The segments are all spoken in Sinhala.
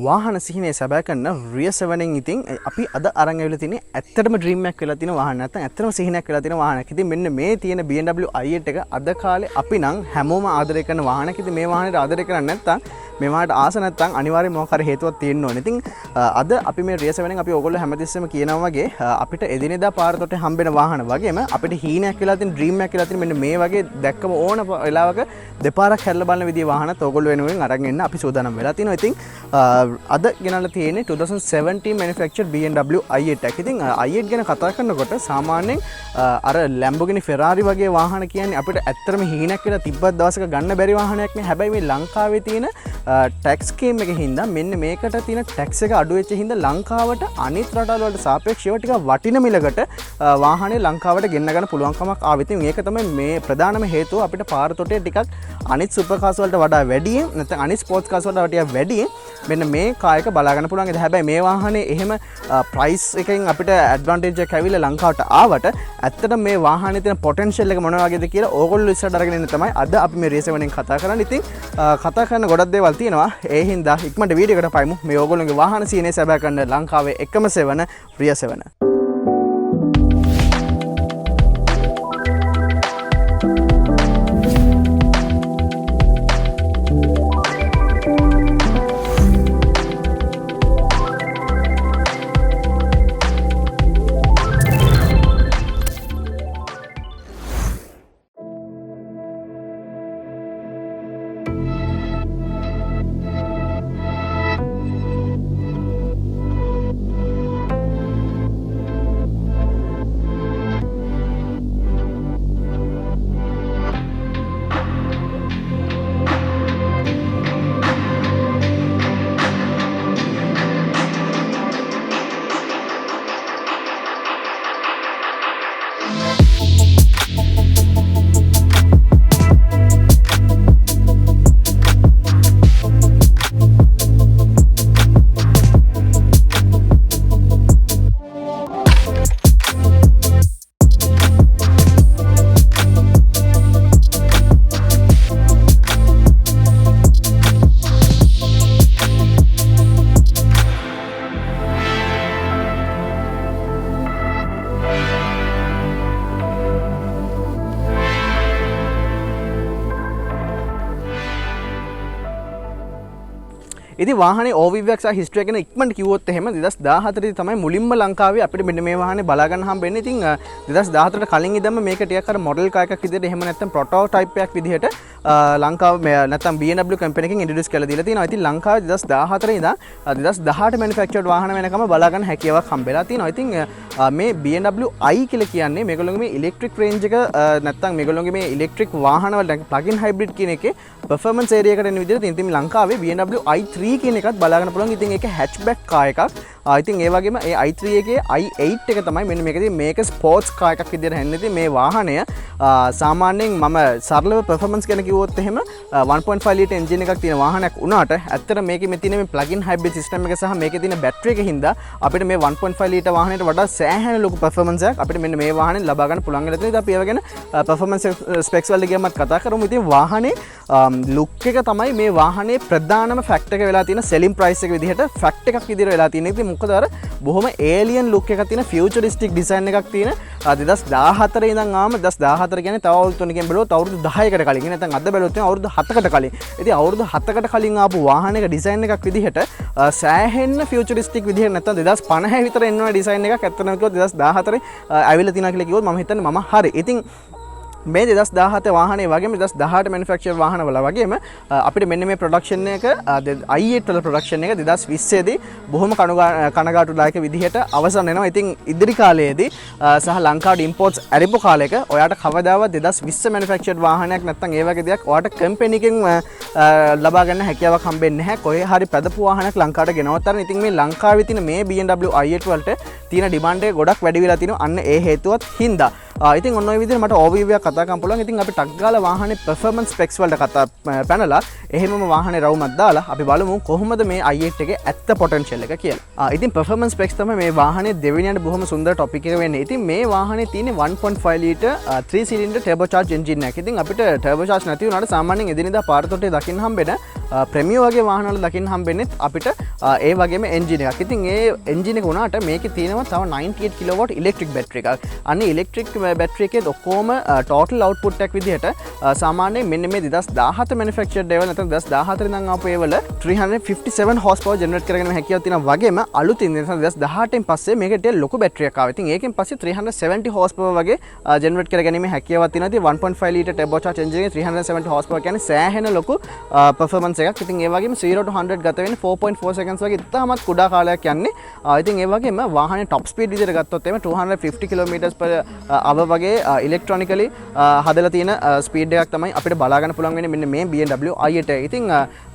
වාහන සිහිනේ සැබෑ කරන රිය 7 න් ඉතින් අපි අද අරන් ඇවිල්ලා තියෙන්නේ ඇත්තටම ඩ්‍රීම් එකක් වෙලා තියෙන වාහන නැත්නම් ඇත්තටම සිහිනයක් වෙලා තියෙන වාහනයක්. ඉතින් මෙන්න මේ තියෙන BMW i8 එක අද කාලේ අපි නම් හැමෝම ආදරය කරන වාහනයක්. ඉතින් මේ වාහනේට ආදරය කරන්නේ නැත්නම් මේ වාහනට ආස නැත්නම් අනිවාර්යයෙන් මොකක් හරි හේතුවක් තියෙන්න ඕනේ. ඉතින් අද අපි මේ රිය 7 න් අපි ඕගොල්ලෝ හැමතිස්සෙම කියනවා වගේ අපිට එදිනෙදා පාරතොටේ හම්බෙන වාහන වගේම අපිට හීනයක් වෙලා තියෙන ඩ්‍රීම් එකක් වෙලා තියෙන මෙන්න මේ වගේ දැක්කම ඕන වෙලාවක දෙපාරක් හැරලා බලන විදිහේ වාහනත් ඕගොල්ලෝ වෙනුවෙන් අරන් එන්න අපි සූදානම් වෙලා තිනවා. ඉතින් අද ගෙනල්ලා තියෙන්නේ 2017 manufactured BMW i8 එක. ඉතින් i8 ගැන කතා කරනකොට සාමාන්‍යයෙන් අර Lamborghini Ferrari වගේ වාහන කියන්නේ අපිට ඇත්තටම හීනක් කියලා තිබ්බත් දවසක ගන්න බැරි වාහනයක් නේ. හැබැයි මේ ලංකාවේ තියෙන ටැක්ස් ස්කීම් එකකින් හින්දා මෙන්න මේකට තියෙන ටැක්ස් එක අඩු වෙච්ච හින්දා ලංකාවට අනිත් රටවල් වලට සාපේක්ෂව ටිකක් වටින මිලකට වාහනේ ලංකාවට ගෙන්න ගන්න පුළුවන්කමක් ආවා. ඉතින් මේක තමයි මේ ප්‍රධානම හේතුව අපිට පාරතොටේ ටිකක් අනිත් සුපර් කාර්ස් වලට වඩා වැඩි නැත්නම් අනිත් ස්පෝර්ට්ස් කාර්ස් වලට වඩා වැඩි මෙන්න මේ කායක බලා ගන්න පුළුවන්. ඒක හැබැයි මේ වාහනේ එහෙම ප්‍රයිස් එකෙන් අපිට ඇඩ්වාන්ටේජ් එකක් ඇවිල්ලා ලංකාවට ආවට ඇත්තටම මේ වාහනේ තියෙන පොටෙන්ෂල් එක මොන වගේද කියලා ඕගොල්ලෝ ඉස්සරහට අරගෙන ඉන්න තමයි අද අපි මේ රේස් එකෙන් කතා කරන්නේ. ඉතින් කතා කරන ගොඩක් දේවල් තියෙනවා. ඒ හින්දා ඉක්මනට වීඩියෝ එකට පයිමු. මේ ඕගොල්ලෝගේ වාහන සීනේ සැබෑ කරන ලංකාවේ එකම 7 රිය 7. ඉතින් වාහනේ ඕවිව්යක් සහ හිස්ටරි එක ගැන ඉක්මනට කිව්වොත් එහෙම 2014 දී තමයි මුලින්ම ලංකාවේ අපිට මෙන්න මේ වාහනේ බලා ගන්න හම්බෙන්නේ. ඉතින් 2014ට කලින් ඉඳන්ම මේක ටිකක් අර මොඩල් කාර් එකක් විදිහට එහෙම නැත්නම් ප්‍රොටෝටයිප් එකක් විදිහට ලංකාව නැත්නම් BMW කම්පැනි එකෙන් ඉන්ට්‍රොඩියුස් කරලා දීලා තියෙනවා. ඉතින් ලංකාවේ 2014 ඉඳන් 2018 මැනුෆැක්චර්ඩ් වාහන වෙනකම බලා ගන්න හැකියාවක් හම්බෙලා තියෙනවා. ඉතින් මේ BMW i කියලා කියන්නේ මේගොල්ලෝගේ මේ ඉලෙක්ට්‍රික් රේන්ජ් එක නැත්නම් මේගොල්ලෝගේ මේ ඉලෙක්ට්‍රික් වාහන වල ප්ලග්-ඉන් හයිබ්‍රිඩ් කියන එකේ පර්ෆෝමන්ස් ඒරියා එකට එන විදිහට ඉතින් ලංකාවේ BMW i3 කියන එකත් බලා ගන්න පුළුවන්. ඉතින් ඒක හැච්බැක් කාර් එකක්. ඉතින් ඒ වගේම ඒ i3 එකේ i8 එක තමයි මෙන්න මේකදී මේක ස්පෝර්ට්ස් කාර් එකක් විදිහට හැන්නේ. ඉතින් මේ වාහනය සාමාන්‍යයෙන් මම සරලව පර්ෆෝමන්ස් ගැන කිව්වොත් එහෙම 1.5 ලීටර් එන්ජින් එකක් තියෙන වාහනයක් වුණාට ඇත්තට මේකේ මේ තියෙන මේ ප්ලග්-ඉන් හයිබ්‍රිඩ් සිස්ටම් එක සහ මේකේ තියෙන බැටරි එක හින්දා අපිට මේ 1.5 ලීටර් වාහනයට වඩා සෑහෙන ලොකු පර්ෆෝමන්ස් එකක් අපිට මෙන්න මේ වාහනේ ලබා ගන්න පුළුවන් වෙලා තියෙනවා. ඉතින් අපි ඒව ගැන පර්ෆෝමන්ස් ස්පෙක්ස් වලට ගියමත් කතා කරමු. ඉතින් වාහනේ ලුක් එක තමයි මේ වාහනේ ප්‍රධානම ෆැක්ටර් එක වෙලා තියෙන සෙලින් ප්‍රයිස් එක විදිහට ෆැක්ට් එකක් විදිහට වෙලා තියෙන. ඉතින් මොකද අර බොහොම ඒලියන් ලුක් එකක් තියෙන ෆියුචරිස්ටික් ඩිසයින් එකක් තියෙන 2014 ඉඳන් ආවම 2014 කියන්නේ තව අවුරුදු 3කින් බැලුවොත් අවුරුදු 10කට කලින් නැත්නම් අද බැලුවොත් අවුරුදු 7කට කලින්. ඉතින් අවුරුදු 7කට කලින් ආපු වාහනයක ඩිසයින් එකක් විදිහට සෑහෙන්න ෆියුචරිස්ටික් විදිහට නැත්නම් 2050 විතර එනවා ඩිසයින් එකක්. ඇත්තටම කිව්වොත් 2014 ඇවිල්ලා තියෙනවා කියලා කිව්වොත් මම හිතන්නේ මම හරි. ඉතින් මේ 2017 වාහනේ වගේම 2018 මැනුෆැක්චර් වාහනවල වගේම අපිට මෙන්න මේ ප්‍රොඩක්ෂන් එක i8 වල ප්‍රොඩක්ෂන් එක 2020 දී බොහොම කනගාටුදායක විදිහට අවසන් වෙනවා. ඉතින් ඉදිරි කාලයේදී සහ ලංකාවට ඉම්පෝර්ට්ස් අරිපු කාලයක ඔයාට කවදාවත් 2020 මැනුෆැක්චර්ඩ් වාහනයක් නැත්නම් ඒ වගේ දෙයක් ඔයාට කම්පැනි එකෙන් ලබා ගන්න හැකියාවක් හම්බෙන්නේ නැහැ. කොහේ හරි පැදපු වාහනයක් ලංකාවට ගෙනවතරන. ඉතින් මේ ලංකාවේ තියෙන මේ BMW i8 වලට තියෙන ඩිමාන්ඩ් එක ගොඩක් වැඩි වෙලා තිනවා. අන්න ඒ හේතුවත් හින්දා ඉතින් ඔන්න ඔය විදිහට මට ඕවර්විව් එකක් කතා කරන්න පුළුවන්. ඉතින් අපි ටක් ගාලා වාහනේ පර්ෆෝමන්ස් ස්පෙක්ස් වලට කතා පැනලා එහෙමම වාහනේ රවුමක් දාලා අපි බලමු කොහොමද මේ i8 එකේ ඇත්ත පොටෙන්ෂල් එක කියලා. ඉතින් පර්ෆෝමන්ස් ස්පෙක්ස් තමයි මේ වාහනේ දෙවෙනියට බොහොම සුන්දර ටොපික් එක වෙන්නේ. ඉතින් මේ වාහනේ තියෙන්නේ 1.5 litre 3 cylinder turbo charge engine එකක්. ඉතින් අපිට ටර්බෝ චාර්ජ් නැති වුණාට සාමාන්‍යයෙන් එදිනෙදා පාරතොටේ දකින්න හම්බෙන ප්‍රමියෝ වගේ වාහනවල දකින්න හම්බෙන්නේ අපිට ඒ වගේම එන්ජින් එකක්. ඉතින් ඒ එන්ජින් එක උනාට මේකේ තියෙනවා තව 98 කිලෝවොට් ඉලෙක්ට්‍රික් බැටරි එකක්. අන්නේ ඉලෙක්ට්‍රික් බැටරි එකේ ඔක්කොම ටෝටල් අවුට්පුට් එකක් විදිහට සාමාන්‍යයෙන් මෙන්න මේ 2017 මැනුෆැක්චර්ඩ් ඒවල නැත්නම් 2014 ඉඳන් ආපු ඒවල 357 හෝස් පවර් ජෙනරේට් කරගෙන හැකියාවක් තියෙනවා වගේම අලුතින් 2018 න් පස්සේ මේකට ටික ලොකු බැටරියක් ආවා. ඉතින් ඒකෙන් පස්සේ 370 හෝස් පවර් වගේ ජෙනරේට් කරගැනීමේ හැකියාවක් තියෙනවා. ඉතින් 1.5 ලීටර් ටර්බෝ චාර්ජ් එන්ජින් එකේ 370 හෝස් පවර් කියන්නේ සෑහෙන ලොකු පර්ෆෝමන්ස් එකක්. ඉතින් ඒ වගේම 0 to 100 ගත වෙන්නේ 4.4 seconds වගේ ඉතාමත් කුඩා කාලයක් යන්නේ. ඉතින් ඒ වගේම වාහනේ টপ ස්පීඩ් විදිහට ගත්තොත් එimhe 250 km/h වගේ ඉලෙක්ට්‍රොනිකලි හදලා තියෙන ස්පීඩ් එකක් තමයි අපිට බලා ගන්න පුළුවන් වෙන්නේ මෙන්න මේ BMW i8 එක. ඉතින්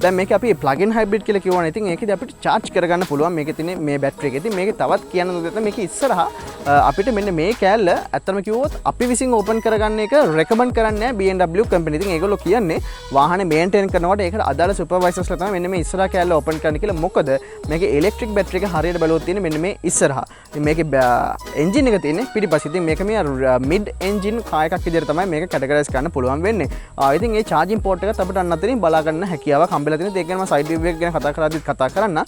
දැන් මේක අපි plug in hybrid කියලා කියවනේ. ඉතින් ඒකෙදි අපිට charge කරගන්න පුළුවන් මේකේ තියෙන මේ බැටරි එක. ඉතින් මේකේ තවත් කියන්න දෙයක් මේක ඉස්සරහා අපිට මෙන්න මේ කෑල්ල ඇත්තම කිව්වොත් අපි විසින් ඕපන් කරගන්න එක රෙකමන්ඩ් කරන්නේ නැහැ BMW කම්පැනි. ඉතින් ඒගොල්ලෝ කියන්නේ වාහනේ මේන්ටේන් කරනකොට ඒකට අදාළ සුපර්වයිසර්ස්ලා තමයි මෙන්න මේ ඉස්සරහා කෑල්ල ඕපන් කරන්න කියලා. මොකද මේකේ ඉලෙක්ට්‍රික් බැටරි එක හරියට බලුවොත් තියෙන්නේ මෙන්න මේ ඉස්සරහා. ඉතින් මේකේ එන්ජින් එක තියෙන්නේ පිටිපස්සේ. ඉතින් මේක මේ මිඩ් එන්ජින් කාර් එකක් විදිහට තමයි මේක කැටගරයිස් කරන්න පුළුවන් වෙන්නේ. ඉතින් මේ charging port එකත් අපිට අන්න අතරින් බලා ගන්න හැකියාවක් හම්බෙලා තියෙනවා. ඒක ගැන මම side view එක ගැන කතා කරද්දිත් කතා කරන්න.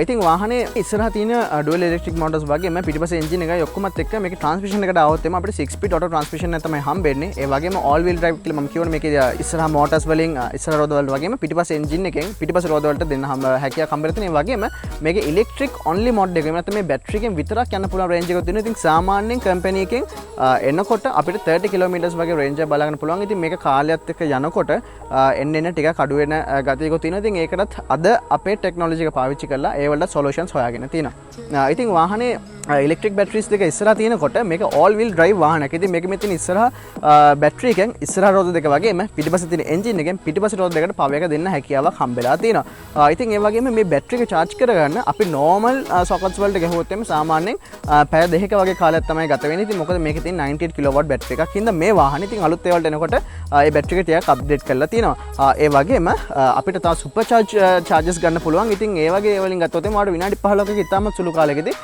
ඉතින් වාහනේ ඉස්සරහා තියෙන dual electric motors වගේම පිටිපස්සේ එන්ජින් එකයි ඔක්කොමත් එක්ක මේකේ transmission එකට આવොත් එම අපිට 6 speed auto transmission එක තමයි හම්බෙන්නේ. ඒ වගේම all wheel drive කියලා මම කියවනේ මේකේ ඉස්සරහා motors වලින් ඉස්සරහා රෝද වල වගේම පිටිපස්සේ එන්ජින් එකෙන් පිටිපස්සේ රෝද වලට දෙන්න හැකියාවක් හම්බෙලා තියෙනවා. ඒ වගේම මේකේ electric only mode එක නැත්නම් මේ බැටරි එකෙන් විතරක් යන්න පුළුවන් range එකක් තියෙනවා. ඉතින් සාමාන්‍යයෙන් කම්පැනි එකෙන් එනකොට අපිට 30 km වගේ range එක බලා ගන්න පුළුවන්. ඉතින් මේක කාලයත් එක්ක යනකොට එන්න ටිකක් අඩු වෙන ගතියකුත් තියෙනවා. ඉතින් ඒකටත් අද අපේ ටෙක්නොලොජි එක පාවිච්චි කරලා ඒ වලට සොලියුෂන්ස් හොයාගෙන තියෙනවා. ඉතින් වාහනේ ඉලෙක්ට්‍රික් බැටරිස් දෙක ඉස්සරහා තියෙනකොට මේක all wheel drive වාහනයක්. ඉතින් මේක මෙතන ඉස්සරහා බැටරි එකෙන් ඉස්සරහා රෝද දෙක වගේම පිටිපස්සේ තියෙන එන්ජින් එකෙන් පිටිපස්සේ රෝද දෙකට පවර් එක දෙන්න හැකියාවක් හම්බෙලා තියෙනවා. ඉතින් ඒ වගේම මේ බැටරි එක charge කරගන්න අපි normal sockets වලට ගහුවොත් එimhe සාමාන්‍යයෙන් පැය දෙකක වගේ කාලයක් තමයි ගත වෙන්නේ. ඉතින් මොකද මේකේ තියෙන 98 කිලෝවොට් බැටරි එකක්. හින්දා මේ වාහනේ ඉතින් අලුත් ඒවලට එනකොට ඒ බැටරි එක ටිකක් අප්ඩේට් කරලා තියෙනවා. ඒ වගේම අපිට තව සුපර් charges ගන්න පුළුවන්. ඉතින් ඒ වගේ වලින් ගත්තොත් එimhe වාට විනාඩි 15ක ඉතාමත් සුළු කාලයකදී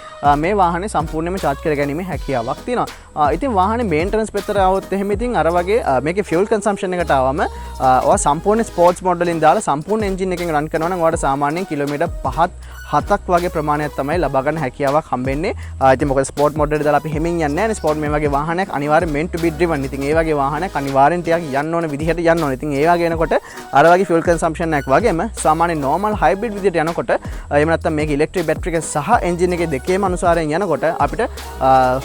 මේ වාහනේ සම්පූර්ණයෙන්ම charge කරගැනීමේ හැකියාවක් තියෙනවා. ඉතින් වාහනේ මේන්ටනන්ස් පැත්තට આવොත් එහෙම ඉතින් අර වගේ මේකේ fuel consumption එකට ආවම ඔයා සම්පූර්ණ ස්පෝර්ට්ස් මොඩ් වලින් දාලා සම්පූර්ණ එන්ජින් එකෙන් රන් කරනවා නම් ඔයාට සාමාන්‍යයෙන් කිලෝමීටර් 5-7ක් වගේ ප්‍රමාණයක් තමයි ලබා ගන්න හැකියාවක් හම්බෙන්නේ. ඉතින් මොකද ස්පෝර්ට් මොඩ් එකට දාලා අපි හැමින් යන්නේ නැහැ නේ. ස්පෝර්ට් මේ වගේ වාහනයක් අනිවාර්යෙන් meant to be driven. ඉතින් ඒ වගේ වාහනයක් අනිවාර්යෙන් ටිකක් යන්න ඕන විදිහට යන්න ඕන. ඉතින් ඒ වගේ එනකොට අර වගේ fuel consumption එකක් වගේම සාමාන්‍ය normal hybrid විදිහට යනකොට එහෙම නැත්නම් මේක ඉලෙක්ට්‍රික් බැටරි එක සහ එන්ජින් එකේ දෙකේම අනුසාරයෙන් යනකොට අපිට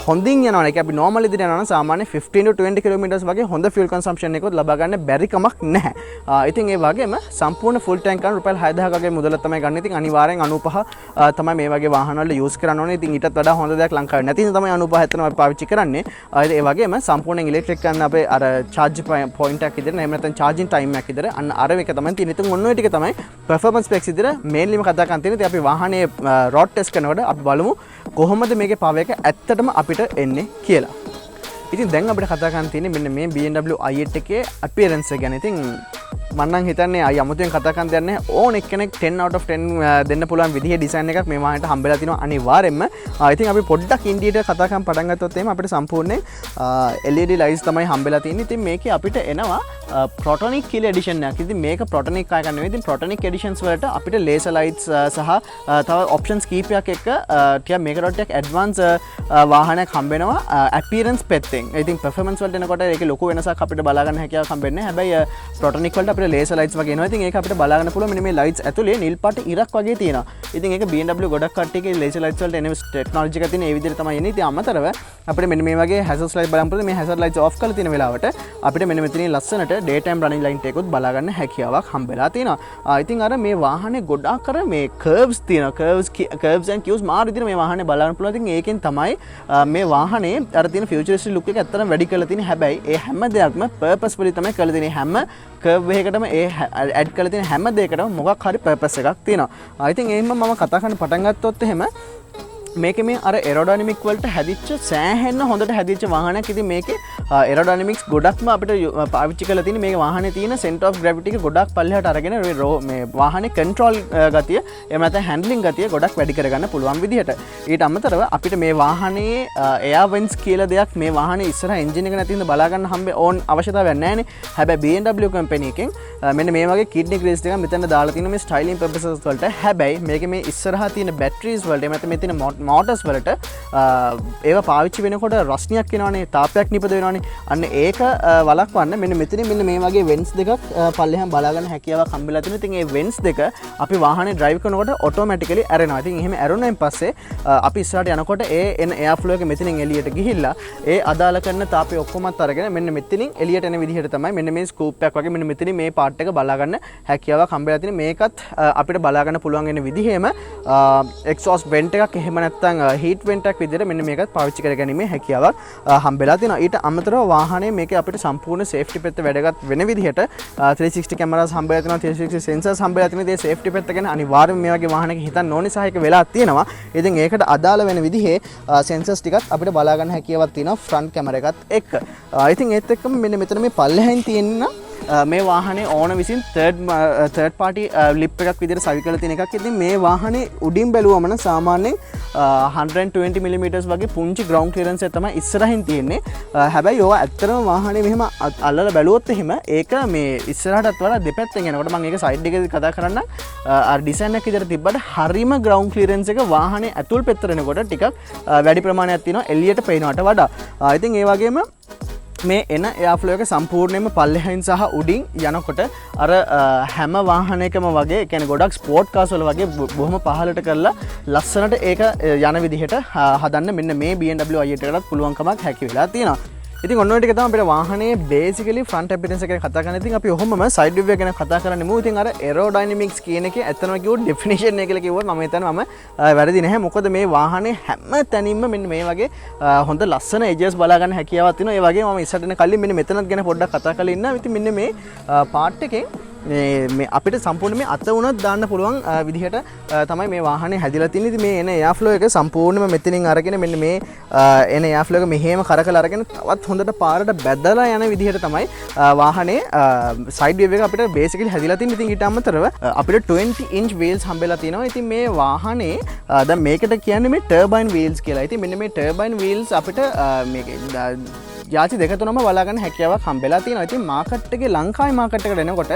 හොඳින් යනවා. ඒක අපි normal විදිහට යනවා නම් සාමාන්‍ය 15 to 20 kilometers වගේ හොඳ fuel consumption එකක් ලබා ගන්න බැරි කමක් නැහැ. ඉතින් ඒ වගේම සම්පූර්ණ full tank කරන රුපියල් 6000ක වගේ මුදලක් තමයි ගන්න. ඉතින් අනිවාර්යෙන් 95 තමයි මේ වගේ වාහන වල යූස් කරන්න ඕනේ. ඉතින් ඊටත් වඩා හොඳ දෙයක් ලංකාවේ නැති නිසා තමයි 95 අපි පාවිච්චි කරන්නේ. ඒ වගේම සම්පූර්ණ ඉලෙක්ට්‍රික් කරන අපේ අර charge point එකක් විදිහට එහෙම නැත්නම් charging time එකක් විදිහට අන්න අර එක තමයි තියෙන්නේ. ඉතින් ඔන්න ඔය ටික තමයි performance specs විදිහට mainlyම කතා කරන් තියෙන්නේ. ඉතින් අපි වාහනේ road test කරනකොට අපි බලමු කොහොමද මේකේ power එක ඇත්තටම අපිට එන්නේ කියලා. ඉතින් දැන් අපිට කතා කරන්න තියෙන්නේ මෙන්න මේ BMW i8 එකේ appearance එක ගැන. ඉතින් මම නම් හිතන්නේ අය අමුතුවෙන් කතා කරන්න දෙයක් නැහැ. ඕන එක්කෙනෙක් 10 out of 10 දෙන්න පුළුවන් විදිහේ ඩිසයින් එකක් මේ වාහනේට හම්බෙලා තිනවා අනිවාර්යෙන්ම. ඉතින් අපි පොඩ්ඩක් ඉන්ඩීට කතා කරන් පටන් ගත්තොත් එහෙම අපිට සම්පූර්ණයෙන් LED lights තමයි හම්බෙලා තියෙන්නේ. ඉතින් මේකේ අපිට එනවා Protonic කියලා edition එකක්. ඉතින් මේක Protonic එකක් නෙවෙයි. ඉතින් Protonic editions වලට අපිට laser lights සහ තව options කීපයක් එක්ක ටිකක් මේකට ටිකක් advance වාහනයක් හම්බෙනවා appearance පැත්තෙන්. ඉතින් performance වලට එනකොට ඒකේ ලොකු වෙනසක් අපිට බලා ගන්න හැකියාවක් හම්බෙන්නේ නැහැ. හැබැයි Protonic වලට අපිට laser lights වගේ එනවා. ඉතින් ඒක අපිට බලා ගන්න පුළුවන් මෙන්න මේ lights ඇතුලේ නිල් පාට ඉරක් වගේ තියෙනවා. ඉතින් ඒක BMW ගොඩක් කට්ටියගේ laser lights වලට එන technology එක තියෙන ඒ විදිහට තමයි එන්නේ. ඉතින් අමතරව අපිට මෙන්න මේ වගේ hazard light බලන්න පුළුවන්. මේ hazard lights off කරලා තියෙන වෙලාවට අපිට මෙන්න මෙතනින් ලස්සනට daytime running light එකකුත් බලා ගන්න හැකියාවක් හම්බෙලා තියෙනවා. ඉතින් අර මේ වාහනේ ගොඩාක් අර මේ curves තියෙනවා. curves and cues මාර විදිහට මේ වාහනේ බලා ගන්න පුළුවන්. ඉතින් ඒකෙන් තමයි මේ වාහනේ අර තියෙන futuristic look එක ඇත්තටම වැඩි කරලා තියෙන්නේ. හැබැයි ඒ හැම දෙයක්ම purposefully තමයි කරලා තියෙන්නේ. හැම curve එකකටම ඒ add කරලා තියෙන හැම දෙයකටම මොකක් හරි purpose එකක් තියෙනවා. ඉතින් එහෙම මම කතා කරන්න පටන් ගත්තොත් එහෙම මේක මේ අර aerodynamic වලට හැදිච්ච සෑහෙන්න හොඳට හැදිච්ච වාහනයක්. ඉතින් මේකේ එරොඩයිනමික්ස් ගොඩක්ම අපිට පාවිච්චි කරලා තියෙන මේ වාහනේ තියෙන සෙන්ටර් ඔෆ් ග්‍රැවිටි එක ගොඩක් පල්ලෙහාට අරගෙන මේ වාහනේ කන්ට්‍රෝල් ගතිය එහෙම නැත්නම් හැන්ඩ්ලින් ගතිය ගොඩක් වැඩි කරගන්න පුළුවන් විදිහට. ඊට අමතරව අපිට මේ වාහනේ එයාර් වෙන්ට්ස් කියලා දෙයක් මේ වාහනේ ඉස්සරහ එන්ජින් එක නැති හින්දා බලා ගන්න ඕන් අවශ්‍යතාවයක් නැහැ නේ. හැබැයි BMW කම්පැනි එකෙන් මෙන්න මේ වගේ කිඩ්නි ග්‍රීස් එකක් මෙතන දාලා තියෙන මේ ස්ටයිලින් පර්පසස් වලට. හැබැයි මේකේ මේ ඉස්සරහා තියෙන බැටරිස් වලට එහෙම නැත්නම් මේ තියෙන මෝටර්ස් වලට ඒවා පාවිච්චි වෙනකොට රස්නියක් එනවනේ, තාපයක් නිපද වෙනවනේ. අන්න ඒක වළක්වන්න මෙන්න මෙතනින් මෙන්න මේ වගේ වෙන්ස් දෙකක් පල්ලෙහාම බලා ගන්න හැකියාවක් හම්බෙලා තියෙනවා. ඉතින් මේ වෙන්ස් දෙක අපි වාහනේ ඩ්‍රයිව් කරනකොට ඔටෝමැටිකලි ඇරෙනවා. ඉතින් එහෙම ඇරුණෙන් පස්සේ අපි ඉස්සරහට යනකොට ඒ එන එයාර් ෆ්ලෝ එක මෙතනින් එළියට ගිහිල්ලා ඒ අදාළ කරන තාපය ඔක්කොමත් අරගෙන මෙන්න මෙතනින් එළියට එන විදිහට තමයි මෙන්න මේ ස්කූප් එකක් වගේ මෙන්න මෙතනින් මේ පාර්ට් එක බලා ගන්න හැකියාවක් හම්බෙලා තියෙන. මේකත් අපිට බලා ගන්න පුළුවන් වෙන විදිහෙම එක්සෝස්ට් වෙන්ට් එකක් එහෙම නැත්නම් හීට් වෙන්ට් එකක් විදිහට මෙන්න මේකත් පාවිච්චි කරගැනීමේ හැකියාවක් හම්බෙලා තියෙනවා. ඊට අමතරව වාහනේ මේකේ අපිට සම්පූර්ණ සේෆ්ටි පැත්ත වැඩගත් වෙන විදිහට 360 කැමරාස් හම්බෙලා තියෙනවා, 360 සෙන්සර්ස් හම්බෙලා තියෙනවා. ඒ සේෆ්ටි පැත්ත ගැන අනිවාර්යයෙන්ම මේ වගේ වාහනයක හිතන්න ඕනේ සහ ඒක වෙලා තියෙනවා. ඉතින් ඒකට අදාළ වෙන විදිහේ සෙන්සර්ස් ටිකත් අපිට බලා ගන්න හැකියාවක් තියෙනවා ෆ්‍රන්ට් කැමරා එකත් එක්ක. ඉතින් ඒත් එක්කම මෙන්න මෙතන මේ පල්ලෙහින් තියෙන මේ වාහනේ ඕන විසින් තර්ඩ් පාටි ලිප් එකක් විදිහට සවි කරලා තියෙන එකක්. ඉතින් මේ වාහනේ උඩින් බැලුවම නම් සාමාන්‍යයෙන් 120 mm වගේ පුංචි ග්‍රවුන්ඩ් ක්ලියරන්ස් එක තමයි ඉස්සරහින් තියෙන්නේ. හැබැයි ඕවා ඇත්තටම වාහනේ මෙහෙම අල්ලලා බැලුවොත් එහෙම ඒක මේ ඉස්සරහටත් වඩා දෙපැත්තෙන් යනකොට මම ඒක සයිඩ් එකේදී කතා කරන්න අර ඩිසයින් එක විදිහට තිබ්බට හරිම ග්‍රවුන්ඩ් ක්ලියරන්ස් එක වාහනේ ඇතුල් පැත්තට එනකොට ටිකක් වැඩි ප්‍රමාණයක් තියෙනවා එළියට පේනවට වඩා. ඉතින් ඒ වගේම මේ එන එයාර් ෆ්ලෝ එක සම්පූර්ණයෙන්ම පල්ලෙහින් සහ උඩින් යනකොට අර හැම වාහනයකම වගේ ඒ කියන්නේ ගොඩක් ස්පෝර්ට් කාර්ස් වල වගේ බොහොම පහළට කරලා ලස්සනට ඒක යන විදිහට හදන්න මෙන්න මේ BMW i8 එකටත් පුළුවන්කමක් හැකි වෙලා තියෙනවා. ඉතින් ඔන්න ඔය ටික තමයි අපේ වාහනේ බේසිකලි ෆ්‍රන්ට් අපියරන්ස් එක ගැන කතා කරන්නේ. ඉතින් අපි ඔහොමම සයිඩ් විව් එක ගැන කතා කරන්නේ. ඉතින් අර එරෝඩයිනමික්ස් කියන එකේ ඇත්තම කිව්වොත් ඩෙෆිනිෂන් එක කියලා කිව්වොත් මම හිතන්නේ මම වැරදි නැහැ. මොකද මේ වාහනේ හැම තැනින්ම මෙන්න මේ වගේ හොඳ ලස්සන එජස් බලා ගන්න හැකියාවක් තියෙනවා. ඒ වගේම මම ඉස්සරට එන කලින් මෙන්න මෙතනත් ගැන පොඩ්ඩක් කතා කරලා ඉන්නවා. ඉතින් මෙන්න මේ පාර්ට් එකේ මේ අපිට සම්පූර්ණ මේ අත උනත් දාන්න පුළුවන් විදිහට තමයි මේ වාහනේ හැදිලා තියෙන්නේ. ඉතින් මේ එන එයාර් ෆ්ලෝ එක සම්පූර්ණයෙන්ම මෙතනින් අරගෙන මෙන්න මේ එන එයාර් ෆ්ලෝ එක මෙහෙම කරකලා අරගෙන තවත් හොඳට පාරට බැදලා යන විදිහට තමයි වාහනේ සයිඩ් වීව් එක අපිට බේසිකලි හැදිලා තියෙන්නේ. ඉතින් ඊට අමතරව අපිට 20 inch wheels හම්බෙලා තියෙනවා. ඉතින් මේ වාහනේ දැන් මේකට කියන්නේ මේ ටර්බයින් wheels කියලා. ඉතින් මෙන්න මේ ටර්බයින් wheels අපිට මේකේ යාචි දෙක තුනම බලා ගන්න හැකියාවක් හම්බෙලා තියෙනවා. ඉතින් මාකට් එකේ ලංකාවේ මාකට් එකට එනකොට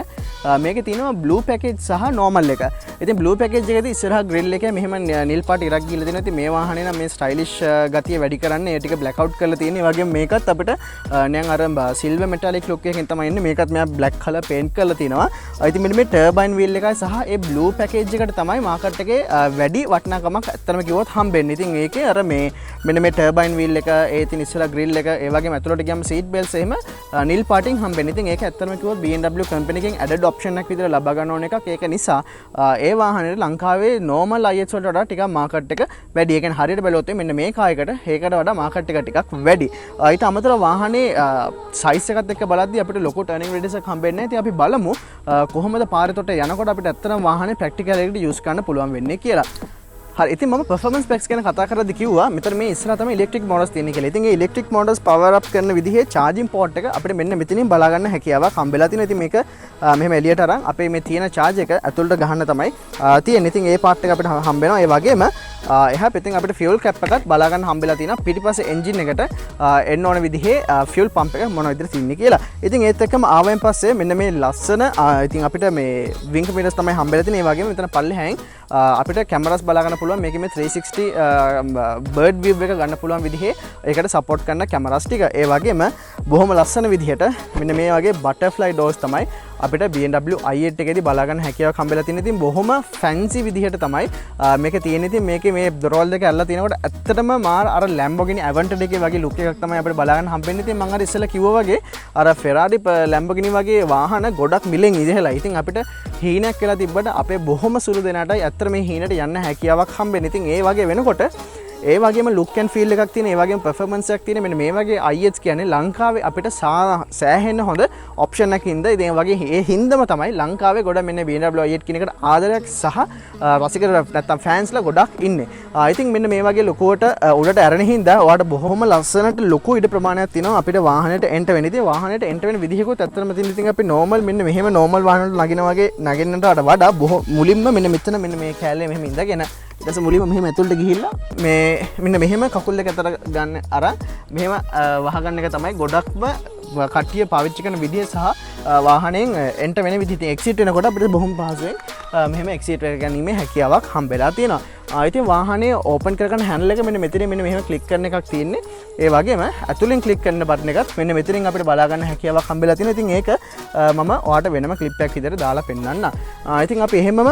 මේකේ තියෙනවා බ්ලූ පැකේජ් සහ නෝමල් එක. ඉතින් බ්ලූ පැකේජ් එකේදී ඉස්සරහා ග්‍රිල් එකේ මෙහෙම නිල් පාට ඉරක් ගිහලා තියෙනවා. ඉතින් මේ වාහනේ නම් මේ ස්ටයිලිෂ් ගතිය වැඩි කරන්නේ ඒ ටික බ්ලැක් අවුට් කරලා තියෙනවා. ඒ වගේම මේකත් අපිට නිකන් අර සිල්වර් මෙටාලික් ලුක් එකකින් තමයි එන්නේ. මේකත් මෙයා බ්ලැක් කලර් පේන්ට් කරලා තියෙනවා. ඉතින් මෙන්න මේ ටර්බයින් වීල් එකයි සහ ඒ බ්ලූ පැකේජ් එකට තමයි මාකට් එකේ වැඩි වටිනාකමක් ඇත්තටම කිව්වොත් හම්බෙන්නේ. ඉතින් ඒකේ අර මේ මෙන්න මේ ටර්බයින් වීල් එක ඒ තියෙන ඉස්සරහා ග්‍රිල් එක ඒ වගේම ඇතුළට ගියම සීට් බෙල්ට්ස් එහෙම නිල් පාටින් හම්බෙන්නේ. ඉතින් ඒක ඇත්තටම කිව්වොත් BMW කම්පැනි එකෙන් ඇඩඩ් ඔප්ෂන් එකක් විදිහට ලබා ගන්න ඕන එකක්. ඒක නිසා ඒ වාහනේට ලංකාවේ නෝමල් IS වලට වඩා ටිකක් මාකට් එක වැඩි. ඒ කියන්නේ හරියට බැලුවොත් මෙන්න මේ කායකට ඒකට වඩා මාකට් එක ටිකක් වැඩි. ඊට අමතරව වාහනේ සයිස් එකත් එක්ක බලද්දී අපිට ලොකු ටර්නින් රේඩියස් එකක් හම්බෙන්නේ නැහැ. ඉතින් අපි බලමු කොහොමද පාරේට යනකොට අපිට ඇත්තටම වාහනේ ප්‍රැක්ටිකල් එකට යූස් කරන්න පුළුවන් වෙන්නේ කියලා. හරි ඉතින් මම performance specs ගැන කතා කරද්දී කිව්වා මෙතන මේ ඉස්සරහ තමයි ඉලෙක්ට්‍රික් මෝටර්ස් තියෙන්නේ කියලා. ඉතින් මේ ඉලෙක්ට්‍රික් මෝටර්ස් power up කරන විදිහේ charging port එක අපිට මෙන්න මෙතනින් බලා ගන්න හැකියාවක් හම්බෙලා තියෙනවා. ඉතින් මේක මෙහෙම එළියට අරන් අපේ මේ තියෙන charge එක ඇතුළට ගහන්න තමයි තියෙන්නේ. ඉතින් ඒ part එක අපිට හම්බ වෙනවා. ඒ වගේම එහා පැත්තෙන් අපිට fuel cap එකත් බලා ගන්න හම්බෙලා තියෙනවා. පිටිපස්සේ engine එකට එන්න ඕන විදිහේ fuel pump එක මොන විදිහට තියෙන්නේ කියලා. ඉතින් ඒත් එක්කම ආවෙන් පස්සේ මෙන්න මේ ලස්සන ඉතින් අපිට මේ wing mirrors තමයි හම්බෙලා තියෙන්නේ. ඒ වගේම මෙතන පල්ලෙහායින් අපිට කැමරාස් බලා ගන්න පුළුවන්. මේකේ මේ 360 බර්ඩ් view එක ගන්න පුළුවන් විදිහේ ඒකට සපෝට් කරන කැමරාස් ටික. ඒ වගේම බොහොම ලස්සන විදිහට මෙන්න මේ වගේ බටර්ෆ්ලයි ඩෝර්ස් තමයි අපිට BMW i8 එකේදී බලා ගන්න හැකියාවක් හම්බෙලා තියෙනවා. ඉතින් බොහොම ෆැන්සි විදිහට තමයි මේක තියෙන්නේ. ඉතින් මේකේ මේ දොරවල් දෙක ඇල්ලලා තිනකොට ඇත්තටම මාර අර Lamborghini Aventador එකේ වගේ ලුක් එකක් තමයි අපිට බලා ගන්න හම්බෙන්නේ. ඉතින් මම අර ඉස්සෙල්ලා කිව්වා වගේ අර Ferrari Lamborghini වගේ වාහන ගොඩක් මිලෙන් ඉදෙහලා. ඉතින් අපිට හීනයක් කියලා තිබ්බට අපේ බොහොම සුළු දෙනාටයි ඇත්තට මේ හීනට යන්න හැකියාවක් හම්බෙන්නේ. ඉතින් ඒ වගේ වෙනකොට ඒ වගේම look and feel එකක් තියෙන, ඒ වගේම performance එකක් තියෙන මෙන්න මේ වගේ IH කියන්නේ ලංකාවේ අපිට සෑහෙන්න හොඳ ඔප්ෂන් එකක් ඉඳ. ඉතින් වගේ ඒ හින්දම තමයි ලංකාවේ ගොඩ මෙන්න BMW i8 කියන එකට ආදරයක් සහ රසික නැත්තම් ෆෑන්ස්ලා ගොඩක් ඉන්නේ. ඉතින් මෙන්න මේ වගේ ලොකුවට උඩට ඇරෙන හින්දා ඔයාලට බොහොම ලස්සනට ලොකු ඉඩ ප්‍රමාණයක් තියෙනවා අපිට වාහනයට එන්ටර් වෙන්න. ඉතින් වාහනයට එන්ටර් වෙන විදිහකුත් ඇත්තටම තියෙන. ඉතින් අපි normal මෙන්න මෙහෙම normal වාහනවලට නගින වගේ නගින්නට වඩා මුලින්ම මෙන්න මෙතන මෙන්න මේ කෑල්ලේ මෙහෙම ඉඳගෙන ඊට පස්සේ මුලින්ම මෙහෙම ඇතුළට ගිහිල්ලා මේ මෙන්න මෙහෙම කකුල් දෙක අතර ගන්න අර මෙහෙම වහගන්න එක තමයි ගොඩක්ම කට්ටිය පාවිච්චි කරන විදිහ සහ වාහනයෙන් එන්ටර් වෙන විදිහ. ඉතින් එක්සිට් වෙනකොට අපිට බොහොම පහසුවෙන් මෙහෙම එක්සිට් එක ගැනීමේ හැකියාවක් හම්බෙලා තියෙනවා. ඉතින් වාහනේ ඕපන් කරගන්න හැන්ඩල් එක මෙන්න මෙතන මෙන්න මෙහෙම ක්ලික් කරන එකක් තියෙන්නේ. ඒ වගේම ඇතුලෙන් ක්ලික් කරන බටන් එකත් මෙන්න මෙතනින් අපිට බලා ගන්න හැකියාවක් හම්බෙලා තියෙනවා. ඉතින් ඒක මම ඔයාලට වෙනම ක්ලිප් එකක් විදිහට දාලා පෙන්නන්නම්. ඉතින් අපි එහෙමම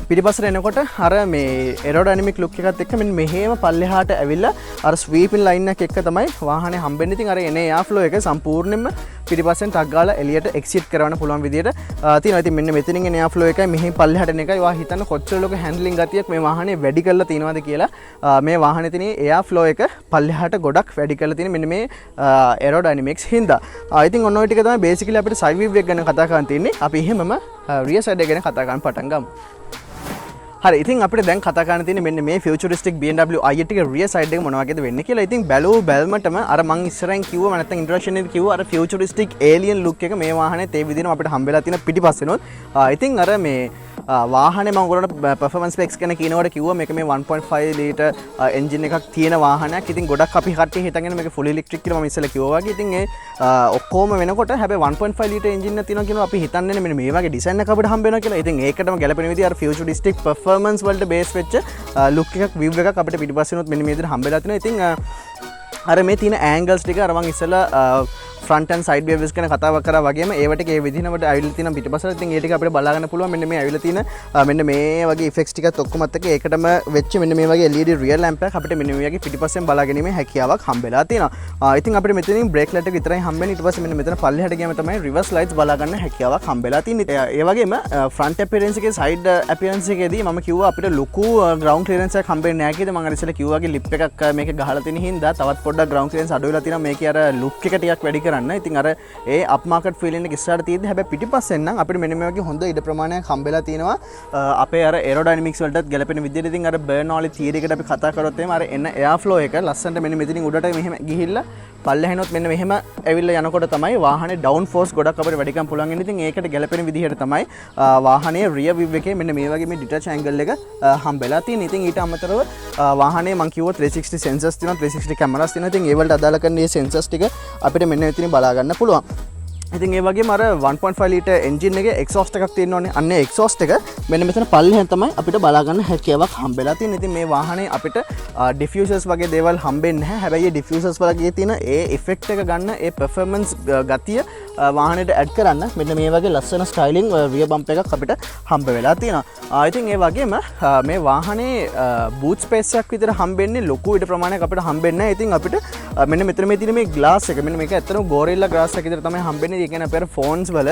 පිටිපස්සට එනකොට අර මේ එරෝඩයිනමික් ලුක් එකත් එක්ක මෙන්න මෙහෙම පල්ලෙහාට ඇවිල්ලා අර ස්වීපින් ලයින් එක එක්ක තමයි වාහනේ හම්බෙන්නේ. ඉතින් අර එන එයා ෆ්ලෝ එක සම්පූර්ණයෙන්ම පිටිපස්සෙන් ටක් ගාලා එළියට එක්සිට් කරවන්න පුළුවන් විදියට තියෙනවා. ඉතින් මෙන්න මෙතනින් එන එයා ෆ්ලෝ එකයි මෙහෙන් පල්ලෙහාට එන එකයි. ඔයා හිතන්න කොච්චර ලොකු හැන්ඩලින් ගතියක් මේ වාහනේ වැඩි කරලා තියෙනවද කියලා. මේ වාහනේ තියෙන එයා ෆ්ලෝ එක පල්ලෙහාට ගොඩක් වැඩි කරලා තියෙන මෙන්න මේ එරෝඩයිනමික්ස් හින්දා. ඉතින් ඔන්න ඔය ටික තමයි බේසිකලි අපිට සයිඩ් වීව් එක ගැන කතා කරන්න තියෙන්නේ. අපි එහෙමම රියර් සයිඩ් එක ගැන කතා කරන්න පටන් ගමු. හරි, ඉතින් අපිට දැන් කතා කරන්න තියෙන්නේ මෙන්න මේ ෆියුචරිස්ටික් BMW i8 එකේ රියර් සයිඩ් එක මොන වගේද වෙන්නේ කියලා. ඉතින් බැලුවම අර මං ඉස්සරහින් කිව්වා නැත්නම් ඉන්ට්‍රොඩක්ෂන් එකේ කිව්වා අර ෆියුචරිස්ටික් ඒලියන් ලුක් එක මේ වාහනේ තේ විදිහම අපිට හම්බෙලා තියෙන පිටිපස්සෙනොත්. ඉතින් අර මේ වාහනේ මම ඔයගොල්ලන්ට performance specs ගැන කියනකොට කිව්වා මේක මේ 1.5 ලීටර් එන්ජින් එකක් තියෙන වාහනයක්. ඉතින් ගොඩක් අපි කට්ටිය හිතගෙන මේක full electric කියලා මම ඉස්සෙල්ලා කිව්වා වගේ. ඉතින් ඒ ඔක්කොම වෙනකොට හැබැයි 1.5 ලීටර් එන්ජින් එකක් තියෙනවා කියනවා අපි හිතන්නේ මෙන්න මේ වගේ ඩිසයින් එකක් අපිට හම්බ වෙනවා කියලා. ඉතින් ඒකටම ගැලපෙන විදිහ අර futuristic performance වලට බේස් වෙච්ච ලුක් එකක් view එකක් අපිට පිටිපස්සෙනොත් මෙන්න මේ විදිහට හම්බෙලා තිනවා. ඉතින් අර මේ තියෙන angles ටික අර මම ඉස්සෙල්ලා front and side views ගැන කතාවක් කරා වගේම ඒවට ඒ විදිහකට ඇවිල්ලා තියෙන පිටිපස්සට. ඉතින් ඒ ටික අපිට බලා ගන්න පුළුවන්. මෙන්න මේ ඇවිල්ලා තියෙන මෙන්න මේ වගේ effects ටිකත් ඔක්කොමත් එක්ක ඒකටම වෙච්ච මෙන්න මේ වගේ LED rear lamp එකක් අපිට මෙන්න මේ වගේ පිටිපස්සෙන් බලා ගැනීමේ හැකියාවක් හම්බෙලා තියෙනවා. ඉතින් අපිට මෙතනින් brake light එක විතරයි හම්බෙන්නේ. ඊට පස්සේ මෙන්න මෙතන පල්ලෙහාට ගියාම තමයි reverse lights බලා ගන්න හැකියාවක් හම්බෙලා තියෙන්නේ. ඒ වගේම front appearance එකේ side appearance එකේදී මම කිව්වා අපිට ලොකු ground clearance එකක් හම්බෙන්නේ නැහැ කියලා. මම අර ඉස්සෙල්ලා කිව්වා වගේ lip එකක් මේක ගහලා තියෙන හින්දා තවත් පොඩ්ඩක් ground clearance අඩු වෙලා තියෙනවා. මේකේ අර look එක ටිකක් වැඩි කරන්න. ඉතින් අර ඒ අප් මාකට් ෆීලින් එක ඉස්සරහට තියෙද්දි හැබැයි පිටිපස්සෙන් නම් අපිට මෙන්න මේ වගේ හොඳ ඉඩ ප්‍රමාණයක් හම්බෙලා තියෙනවා අපේ අර එරෝඩයිනමික්ස් වලටත් ගැලපෙන විදිහට. ඉතින් අර බර්නෝලි තියරි එකට අපි කතා කරොත් එහෙම අර එන එයා ෆ්ලෝ එක ලස්සනට මෙන්න මෙතනින් උඩට මෙහෙම ගිහිල්ලා පල්ලෙහානොත් මෙන්න මෙහෙම ඇවිල්ලා යනකොට තමයි වාහනේ ඩවුන් ෆෝස් ගොඩක් අපිට වැඩි කරන්න පුළුවන්. ඉතින් ඒකට ගැලපෙන විදිහට තමයි වාහනේ රියර් විව් එකේ මෙන්න මේ වගේ මේ ඩිටච් ඇන්ගල් එක හම්බෙලා තියෙන්නේ. ඉතින් ඊට අමතරව වාහනේ මම කිව්වා 360 sensors තියෙනවා, 360 cameras තියෙනවා. ඉතින් ඒ වලට අදාළ කරන මේ sensors ටික අපිට මෙන්න මෙතනින් බලා ගන්න පුළුවන්. ඉතින් ඒ වගේම අර 1.5 ලීටර් එන්ජින් එකේ එක්සෝස්ට් එකක් තියෙනවනේ. අන්න ඒ එක්සෝස්ට් එක මෙන්න මෙතන පල්ලෙහෙන් තමයි අපිට බලා ගන්න හැකියාවක් හම්බෙලා තියෙන්නේ. ඉතින් මේ වාහනේ අපිට ඩිෆියුසර්ස් වගේ දේවල් හම්බෙන්නේ නැහැ. හැබැයි මේ ඩිෆියුසර්ස් වලගේ තියෙන ඒ ඉෆෙක්ට් එක ගන්න ඒ පර්ෆෝමන්ස් ගතිය වාහනේට ඇඩ් කරන්න මෙන්න මේ වගේ ලස්සන ස්ටයිලින් රියර් බම්ප් එකක් අපිට හම්බ වෙලා තියෙනවා. ඉතින් ඒ වගේම මේ වාහනේ බූට් ස්පේස් එකක් විතර හම්බෙන්නේ ලොකු ඉඩ ප්‍රමාණයක් අපිට හම්බෙන්නේ නැහැ. ඉතින් අපිට මෙන්න මෙතන මේ තියෙන මේ ග්ලාස් එක මෙන්න මේක ඇත්තටම ගෝරිල්ලා ග්ලාස් එක විතර තමයි හම්බෙන්නේ. ඒ කියන්නේ අපේ ෆෝන්ස් වල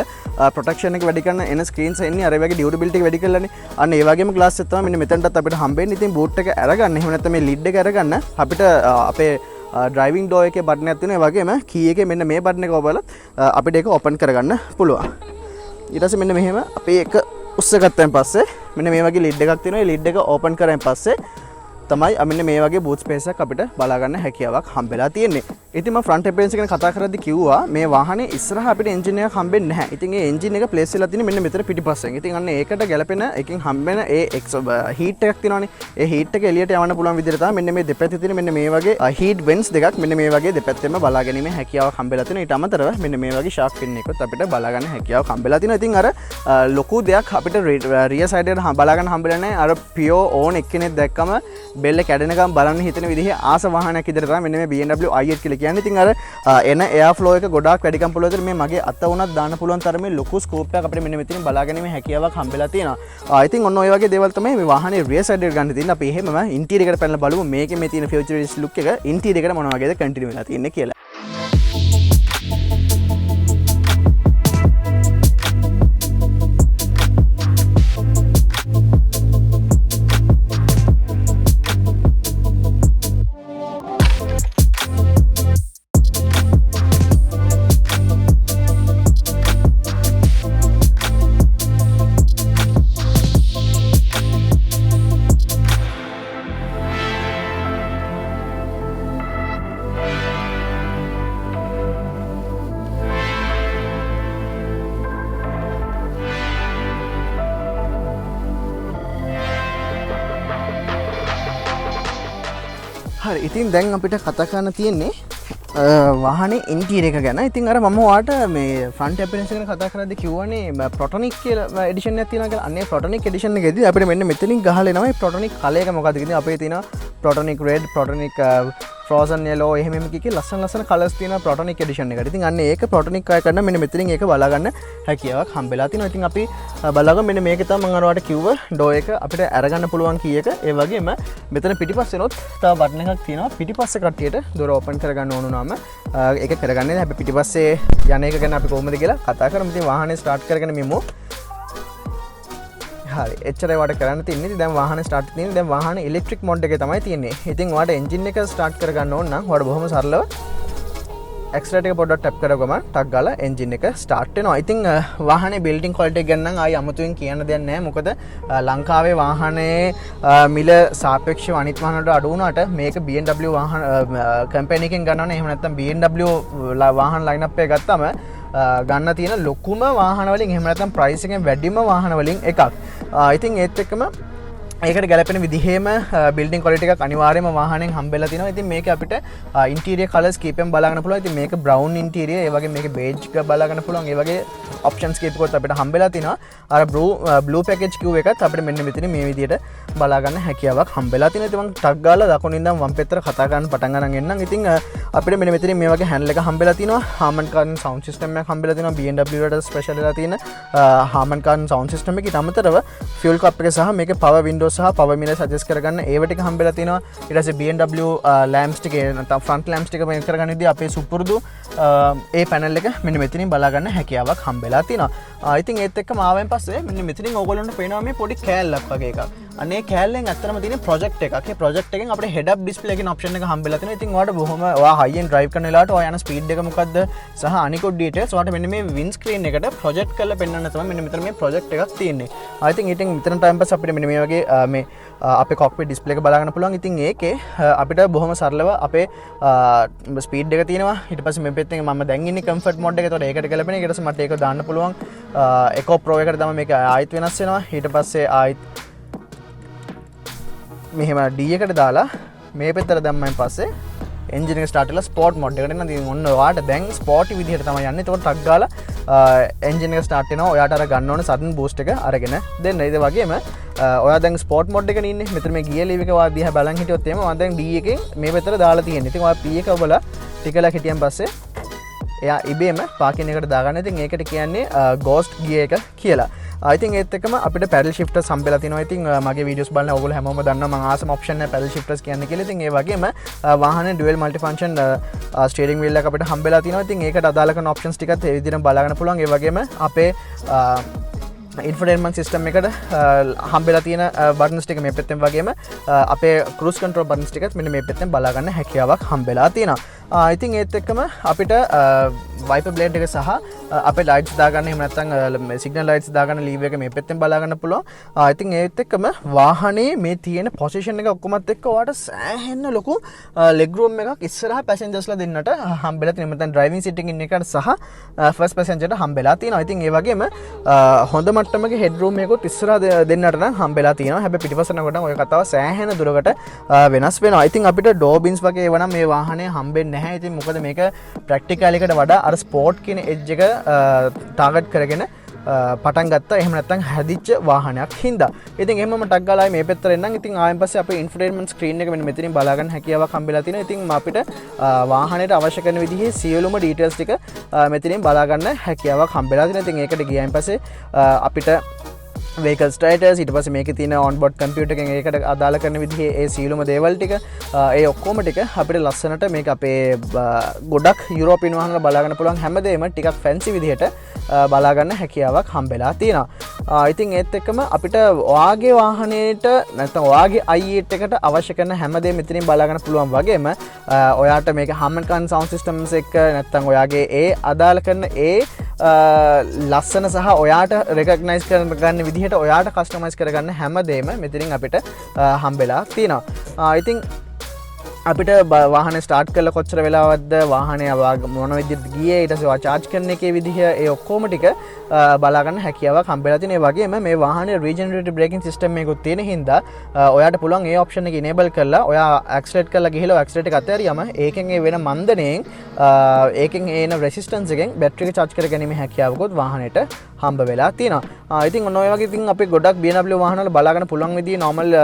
ප්‍රොටෙක්ෂන් එක වැඩි කරන එන ස්ක්‍රීන්ස් එන්නේ අර වගේ ඩියුරබිලිටි එක වැඩි කරලානේ. අන්න ඒ වගේම ග්ලාස් එක තමයි මෙන්න මෙතනටත් අපිට හම්බෙන්නේ. ඉතින් බූට් එක අරගන්න එහෙම නැත්නම් මේ ලිඩ් එක අරගන්න අපිට අපේ ඩ්‍රයිවිං ඩෝර් එකේ බටන් එකක් තියෙනවා. ඒ වගේම කී එකේ මෙන්න මේ බටන් එක ඔබලා අපිට ඒක ඕපන් කරගන්න පුළුවන්. ඊට පස්සේ මෙන්න මෙහෙම අපි ඒක උස්සගත්තන් පස්සේ මෙන්න මේ වගේ ලිඩ් එකක් තියෙනවා. ඒ ලිඩ් එක ඕපන් කරන් පස්සේ තමයි මෙන්න මේ වගේ බූට් ස්පේස් එකක් අපිට බලා ගන්න හැකියාවක් හම්බෙලා තියෙන්නේ. ඉතින් මම ෆ්‍රන්ට් අපියරන්ස් ගැන කතා කරද්දි කිව්වා මේ වාහනේ ඉස්සරහ අපිට එන්ජින් එකක් හම්බෙන්නේ නැහැ. ඉතින් ඒ එන්ජින් එක ප්ලේස් වෙලා තියෙන්නේ මෙන්න මෙතන පිටිපස්සෙන්. ඉතින් අන්න ඒකට ගැලපෙන එකකින් හම්බෙන ඒ හීට් එකක් තියෙනවානේ. ඒ හීට් එක එළියට යවන්න පුළුවන් විදිහට තමයි මෙන්න මේ දෙපැත්තේ තියෙන මෙන්න මේ වගේ හීට් වෙන්ට්ස් දෙකක් මෙන්න මේ වගේ දෙපැත්තෙම බලා ගැනීමේ හැකියාවක් හම්බෙලා තියෙනවා. ඊට අමතරව මෙන්න මේ වගේ ෂාක් පින් එකත් අපිට බලා ගන්න හැකියාවක් හම්බෙලා තියෙනවා. ඉතින් අර ලොකු දෙයක් අපිට රියර් සයිඩ් එකට බලා ගන්න හම්බෙලා නැහැ. අර පියෝ ඕන් එක්කෙනෙක් දැක්කම බෙල්ල කැඩෙනකම් බලන්න හිතෙන විදිහේ ආස වාහනයක් විදිහට තමයි මෙන්න මේ BMW i8 කියලා කියන්නේ. ඉතින් අර එන එයා ෆ්ලෝ එක ගොඩාක් වැඩිකම් පුළුවන් විදිහට මේ මගේ අත උනත් දාන්න පුළුවන් තරමේ ලොකු ස්කෝප් එකක් අපිට මෙන්න මෙතනින් බලා ගැනීමේ හැකියාවක් හම්බෙලා තියෙනවා. ඉතින් ඔන්න ඔය වගේ දේවල් තමයි මේ වාහනේ රියර් සයිඩ් එකට ගන්න තියෙන්නේ. අපි එහෙමම ඉන්ටීරියර් එකට පැනලා බලමු මේකේ මේ තියෙන ෆියුචරිස්ටික් ලුක් එක ඉන්ටීරියර් එකට මොන වගේද කන්ටිනියු වෙලා තියෙන්නේ කියලා. හරි ඉතින් දැන් අපිට කතා කරන්න තියෙන්නේ වාහනේ ඉන්ටීරියර් එක ගැන. ඉතින් අර මම ඔයාලට මේ ෆ්‍රන්ට් අපියරන්ස් එක ගැන කතා කරද්දී කිව්වනේ ප්‍රොටොනික් කියලා එඩිෂන් එකක් තියෙනවා කියලා. අන්නේ ප්‍රොටොනික් එඩිෂන් එකේදී අපිට මෙන්න මෙතනින් ගහලා එනවා මේ ප්‍රොටොනික් කලර් එක මොකද්ද කියන්නේ. අපේ තියෙනවා ප්‍රොටොනික් රෙඩ්, ප්‍රොටොනික් ෆ්‍රෝසන් yellow එහෙම කීකේ ලස්සන කලර්ස් තියෙනවා ප්‍රොටොනික් එඩිෂන් එකට. ඉතින් අන්න ඒක ප්‍රොටොනික් අය කරන මෙන්න මෙතනින් ඒක බලා ගන්න හැකියාවක් හම්බෙලා තිනවා. ඉතින් අපි බලාගමු මෙන්න මේක තමයි මම අරවට කිව්ව ඩෝ එක අපිට අරගන්න පුළුවන් කී එක. ඒ වගේම මෙතන පිටිපස්සෙනොත් තව බටන් එකක් තියෙනවා. පිටිපස්සේ කට්ටියට දොර ඕපන් කරගන්න ඕන නම් ඒක කරගන්නේ. හැබැයි පිටිපස්සේ යන එක ගැන අපි කොහොමද කියලා කතා කරමු. ඉතින් වාහනේ ස්ටාර්ට් කරගෙන මෙමු. හරි එච්චරයි වට කරන්න තියෙන්නේ. ඉතින් දැන් වාහනේ ස්ටාර්ට් තියෙන්නේ. දැන් වාහනේ ඉලෙක්ට්‍රික් මොඩ් එකේ තමයි තියෙන්නේ. ඉතින් ඔයාලට එන්ජින් එක ස්ටාර්ට් කරගන්න ඕන නම් ඔයාලට බොහොම සරලව ඇක්සලරේටර් එක පොඩ්ඩක් ටැප් කරගම ටක් ගාලා එන්ජින් එක ස්ටාර්ට් වෙනවා. ඉතින් වාහනේ බිල්ඩින් ක්වොලිටි එක ගැන නම් ආයි අමුතුවෙන් කියන්න දෙයක් නැහැ. මොකද ලංකාවේ වාහනේ මිල සාපේක්ෂව අනිත් වාහන වලට අඩු වුණාට මේක BMW වාහන කම්පැනි එකෙන් ගන්නවනේ. එහෙම නැත්නම් BMW වාහන ලයින් අප් එක ගත්තම ගන්න තියෙන ලොකුම වාහන වලින් එහෙම නැත්නම් ප්‍රයිස් එකෙන් වැඩිම වාහන වලින් එකක්. ඉතින් ඒත් එක්කම ඒකට ගැලපෙන විදිහේම බිල්ඩින් ක්වොලිටි එකක් අනිවාර්යයෙන්ම වාහනෙන් හම්බෙලා තිනවා. ඉතින් මේක අපිට ඉන්ටීරියර් කලර්ස් කීපෙන් බලා ගන්න පුළුවන්. ඉතින් මේක බ්‍රවුන් ඉන්ටීරියර්, ඒ වගේ මේක බේජ් එක බලා ගන්න පුළුවන්. ඒ වගේ ඔප්ෂන්ස් කීපකුත් අපිට හම්බෙලා තිනවා. අර බ්ලූ පැකේජ් කිව් එකත් අපිට මෙන්න මෙතන මේ විදිහට බලා ගන්න හැකියාවක් හම්බෙලා තිනවා. ඉතින් මම ටක් ගාලා දකුණින් ඉඳන් වම් පැත්තට කතා කරන්න පටන් ගන්න එන්නම්. ඉතින් අපිට මෙන්න මෙතන මේ වගේ හැන්ඩල් එක හම්බෙලා තිනවා. හාමන් කාර්න් සවුන්ඩ් සිස්ටම් එකක් හම්බෙලා තිනවා. BMW වලට ස්පෙෂල් වෙලා තියෙන හාමන් කාර්න් සවුන්ඩ් සිස්ටම් එකකට අමතරව ෆියුල් කප් එක සහ මේකේ පවර් වින්ඩෝ සහ පවර් මිරර් සජෙස්ට් කරගන්න ඒව ටික හම්බෙලා තිනවා. ඊට පස්සේ BMW ලැම්ප්ස් ටික නැත්නම් ෆ්‍රන්ට් ලැම්ප්ස් ටික වෙන් කරගන්න විදිහ අපේ සුපුරුදු ඒ පැනල් එක මෙන්න මෙතනින් බලා ගන්න හැකියාවක් හම්බෙලා තිනවා. ඉතින් ඒත් එක්කම ආවෙන් පස්සේ මෙන්න මෙතනින් ඕගොල්ලන්ට පේනවා මේ පොඩි කෑල්ලක් වගේ එකක්. අනේ කෑල්ලෙන් ඇත්තටම තියෙන ප්‍රොජෙක්ට් එකක්. ඒ ප්‍රොජෙක්ට් එකෙන් අපිට හෙඩ් අප් ඩිස්ප්ලේ කියන ඔප්ෂන් එක හම්බෙලා තිනවා. ඉතින් ඔයාලට බොහොම ඔයා හයියෙන් ඩ්‍රයිව් කරන වෙලාවට ඔයා යන ස්පීඩ් එක මොකද්ද සහ අනිකුත් ඩීටේල්ස් ඔයාලට මෙන්න මේ වින් ස්ක්‍රීන් එකට ප්‍රොජෙක්ට් කරලා පෙන්වන්න තමයි මෙන්න මෙතන මේ ප්‍රොජෙක්ට් එකක් තියෙන්නේ. ඉතින් ඊටින් මෙතන ටයිම් පස්සේ අපිට මෙන්න මේ වගේ මේ අපේ කොක්පිට් ඩිස්ප්ලේ එක බලා ගන්න පුළුවන්. ඉතින් ඒකේ අපිට බොහොම සරලව අපේ ස්පීඩ් එක තියෙනවා. ඊට පස්සේ මේ පැත්තෙන් මම දැන් ඉන්නේ කම්ෆර්ට් මොඩ් එකේ. ඒතකොට ඒකට ගැලපෙන. ඊට පස්සේ මට ඒක දාන්න පුළුවන්. එකෝ ප්‍රෝ එකට තමයි මේක ආයෙත් වෙනස් වෙනවා. ඊට පස්සේ ආයෙත් මෙහෙම D එකට දාලා මේ පැත්තට දැම්මයින් පස්සේ එන්ජින් එක ස්ටාර්ට් වෙලා ස්පෝර්ට් මොඩ් එකට එනවා. ඉතින් ඔන්න ඔයාට දැන් ස්පෝර්ටි විදිහට තමයි යන්නේ. ඒතකොට ටක් ගාලා එන්ජින් එක ස්ටාර්ට් වෙනවා. ඔයාට අර ගන්න ඕන සඩන් බූස්ට් එක අරගෙන දෙන්න. ඒ වගේම ඔයා දැන් ස්පෝර්ට් මොඩ් එකේ ඉන්නේ. මෙතන මේ ගියර් ලීව් එක ඔයා දිහා බලන් හිටියොත් එහෙම මම දැන් D එකෙන් මේ පැත්තට දාලා තියෙන්නේ. ඉතින් ඔයා P එක ඔබලා ටිකලා හිටියන් පස්සේ එයා ඉබේම පාකින් එකට දාගන්න. ඉතින් ඒකට කියන්නේ ගෝස්ට් ගියර් එක කියලා. ඉතින් ඒත් එක්කම අපිට පැඩල් ෂිෆ්ටර්ස් හම්බෙලා තිනවා. ඉතින් මගේ වීඩියෝස් බලන ඔයගොල්ලෝ හැමෝම දන්නවා මම ආසම ඔප්ෂන් එක පැඩල් ෂිෆ්ටර්ස් කියන්නේ කියලා. ඉතින් ඒ වගේම වාහනේ dual multi function steering wheel එක අපිට හම්බෙලා තිනවා. ඉතින් ඒකට අදාළ කරන ඔප්ෂන්ස් ටිකත් ඒ විදිහටම බලා ගන්න පුළුවන්. ඒ වගේම අපේ ඉන්ෆෝටේන්මන්ට් සිස්ටම් එකට හම්බෙලා තියෙන බටන්ස් ටික මේ පැත්තෙන් වගේම අපේ ක්‍රූස් කන්ට්‍රෝල් බටන්ස් ටිකත් මෙන්න මේ පැත්තෙන් බලා ගන්න හැකියාවක් හම්බෙලා තියෙනවා. ඉතින් ඒත් එක්කම අපිට වයිපර් බ්ලේඩ් එක සහ අපේ ලයිට්ස් දාගන්න එහෙම නැත්නම් සිග්නල් ලයිට්ස් දාගන්න ලීව් එක මේ පැත්තෙන් බලා ගන්න පුළුවන්. ඉතින් ඒත් එක්කම වාහනේ මේ තියෙන පොසිෂන් එක ඔක්කොමත් එක්ක ඔයාලට සෑහෙන්න ලොකු ලෙග් රූම් එකක් ඉස්සරහා පැසෙන්ජර්ස්ලා දෙන්නට හම්බෙලා තියෙනවා. නැත්නම් ඩ්‍රයිවිං සීට් එකකින් එකට සහ ෆස්ට් පැසෙන්ජර්ට හම්බෙලා තියෙනවා. ඉතින් ඒ වගේම හොඳ මට්ටමක හෙඩ් රූම් එකකුත් ඉස්සරහා දෙන්නට නම් හම්බෙලා තියෙනවා. හැබැයි පිටිපස්සට කොට ඔය කතාව සෑහෙන දුරකට වෙනස් වෙනවා. ඉතින් අපිට ඩෝ බින්ස් වගේ ඒවා නම් මේ වාහනේ හම්බෙන්නේ නැහැ. ඉතින් මොකද මේක ප්‍රැක්ටිකල් එකට වඩා අර ස්පෝර්ට් කියන එජ් එක ටාගට් කරගෙන පටන් ගත්තා. එහෙම නැත්නම් හැදිච්ච වාහනයක් හින්දා. ඉතින් එහෙමම ටක් ගාලා මේ පැත්තට එන්නම්. ඉතින් ආයෙත් පස්සේ අපේ ඉන්ෆෝටේන්මන්ට් ස්ක්‍රීන් එක මෙන්න මෙතනින් බලා ගන්න හැකියාවක් හම්බෙලා තිනවා. ඉතින් අපිට වාහනේට අවශ්‍ය කරන විදිහේ සියලුම ඩීටේල්ස් ටික මෙතනින් බලා ගන්න හැකියාවක් හම්බෙලා තිනවා. ඉතින් ඒකට ගියායින් පස්සේ අපිට vehicle status ඊට පස්සේ මේකේ තියෙන on board computer එකෙන් ඒකට අදාළ කරන විදිහේ ඒ සියලුම දේවල් ටික ඒ ඔක්කොම ටික අපිට ලස්සනට මේක අපේ ගොඩක් යුරෝපියන් වාහන වල බලා ගන්න පුළුවන් හැමදේම ටිකක් ෆැන්සි විදිහට බලා ගන්න හැකියාවක් හම්බෙලා තියෙනවා. ඉතින් ඒත් එක්කම අපිට ඔයාගේ වාහනේට නැත්නම් ඔයාගේ i8 එකට අවශ්‍ය කරන හැමදේම මෙතනින් බලා ගන්න පුළුවන් වගේම ඔයාට මේක Harman Kardon sound systems එක නැත්නම් ඔයාගේ ඒ අදාළ කරන ඒ ලස්සන සහ ඔයාට රෙකග්නයිස් කරගන්න විදිහට ඔයාට කස්ටමයිස් කරගන්න හැමදේම මෙතනින් අපිට හම්බෙලා තියෙනවා. ඉතින් අපිට වාහනේ ස්ටාර්ට් කරලා කොච්චර වෙලාවක්ද වාහනේ මොන විදිහට ගියේ ඊට පස්සේ චාර්ජ් කරන එකේ විදිහ ඒ ඔක්කොම ටික බලා ගන්න හැකියාවක් හම්බෙලා තියෙන. ඒ වගේම මේ වාහනේ රීජනරේටිව් බ්‍රේකින් සිස්ටම් එකකුත් තියෙන හින්දා ඔයාට පුළුවන් ඒ ඔප්ෂන් එක ඉනේබල් කරලා ඔයා ඇක්සලරේට් කරලා ගිහලා ඇක්සලරේට් එක අතහැරියම ඒකෙන් ඒ වෙන මන්දණයෙන් ඒකෙන් එන රෙසිස්ටන්ස් එකෙන් බැටරි එක චාර්ජ් කරගැනීමේ හැකියාවකුත් වාහනේට හම්බ වෙලා තියෙනවා. ඉතින් ඔන්න ඔය වගේ ඉතින් අපි ගොඩක් BMW වාහනවල බලා ගන්න පුළුවන් විදිහේ normal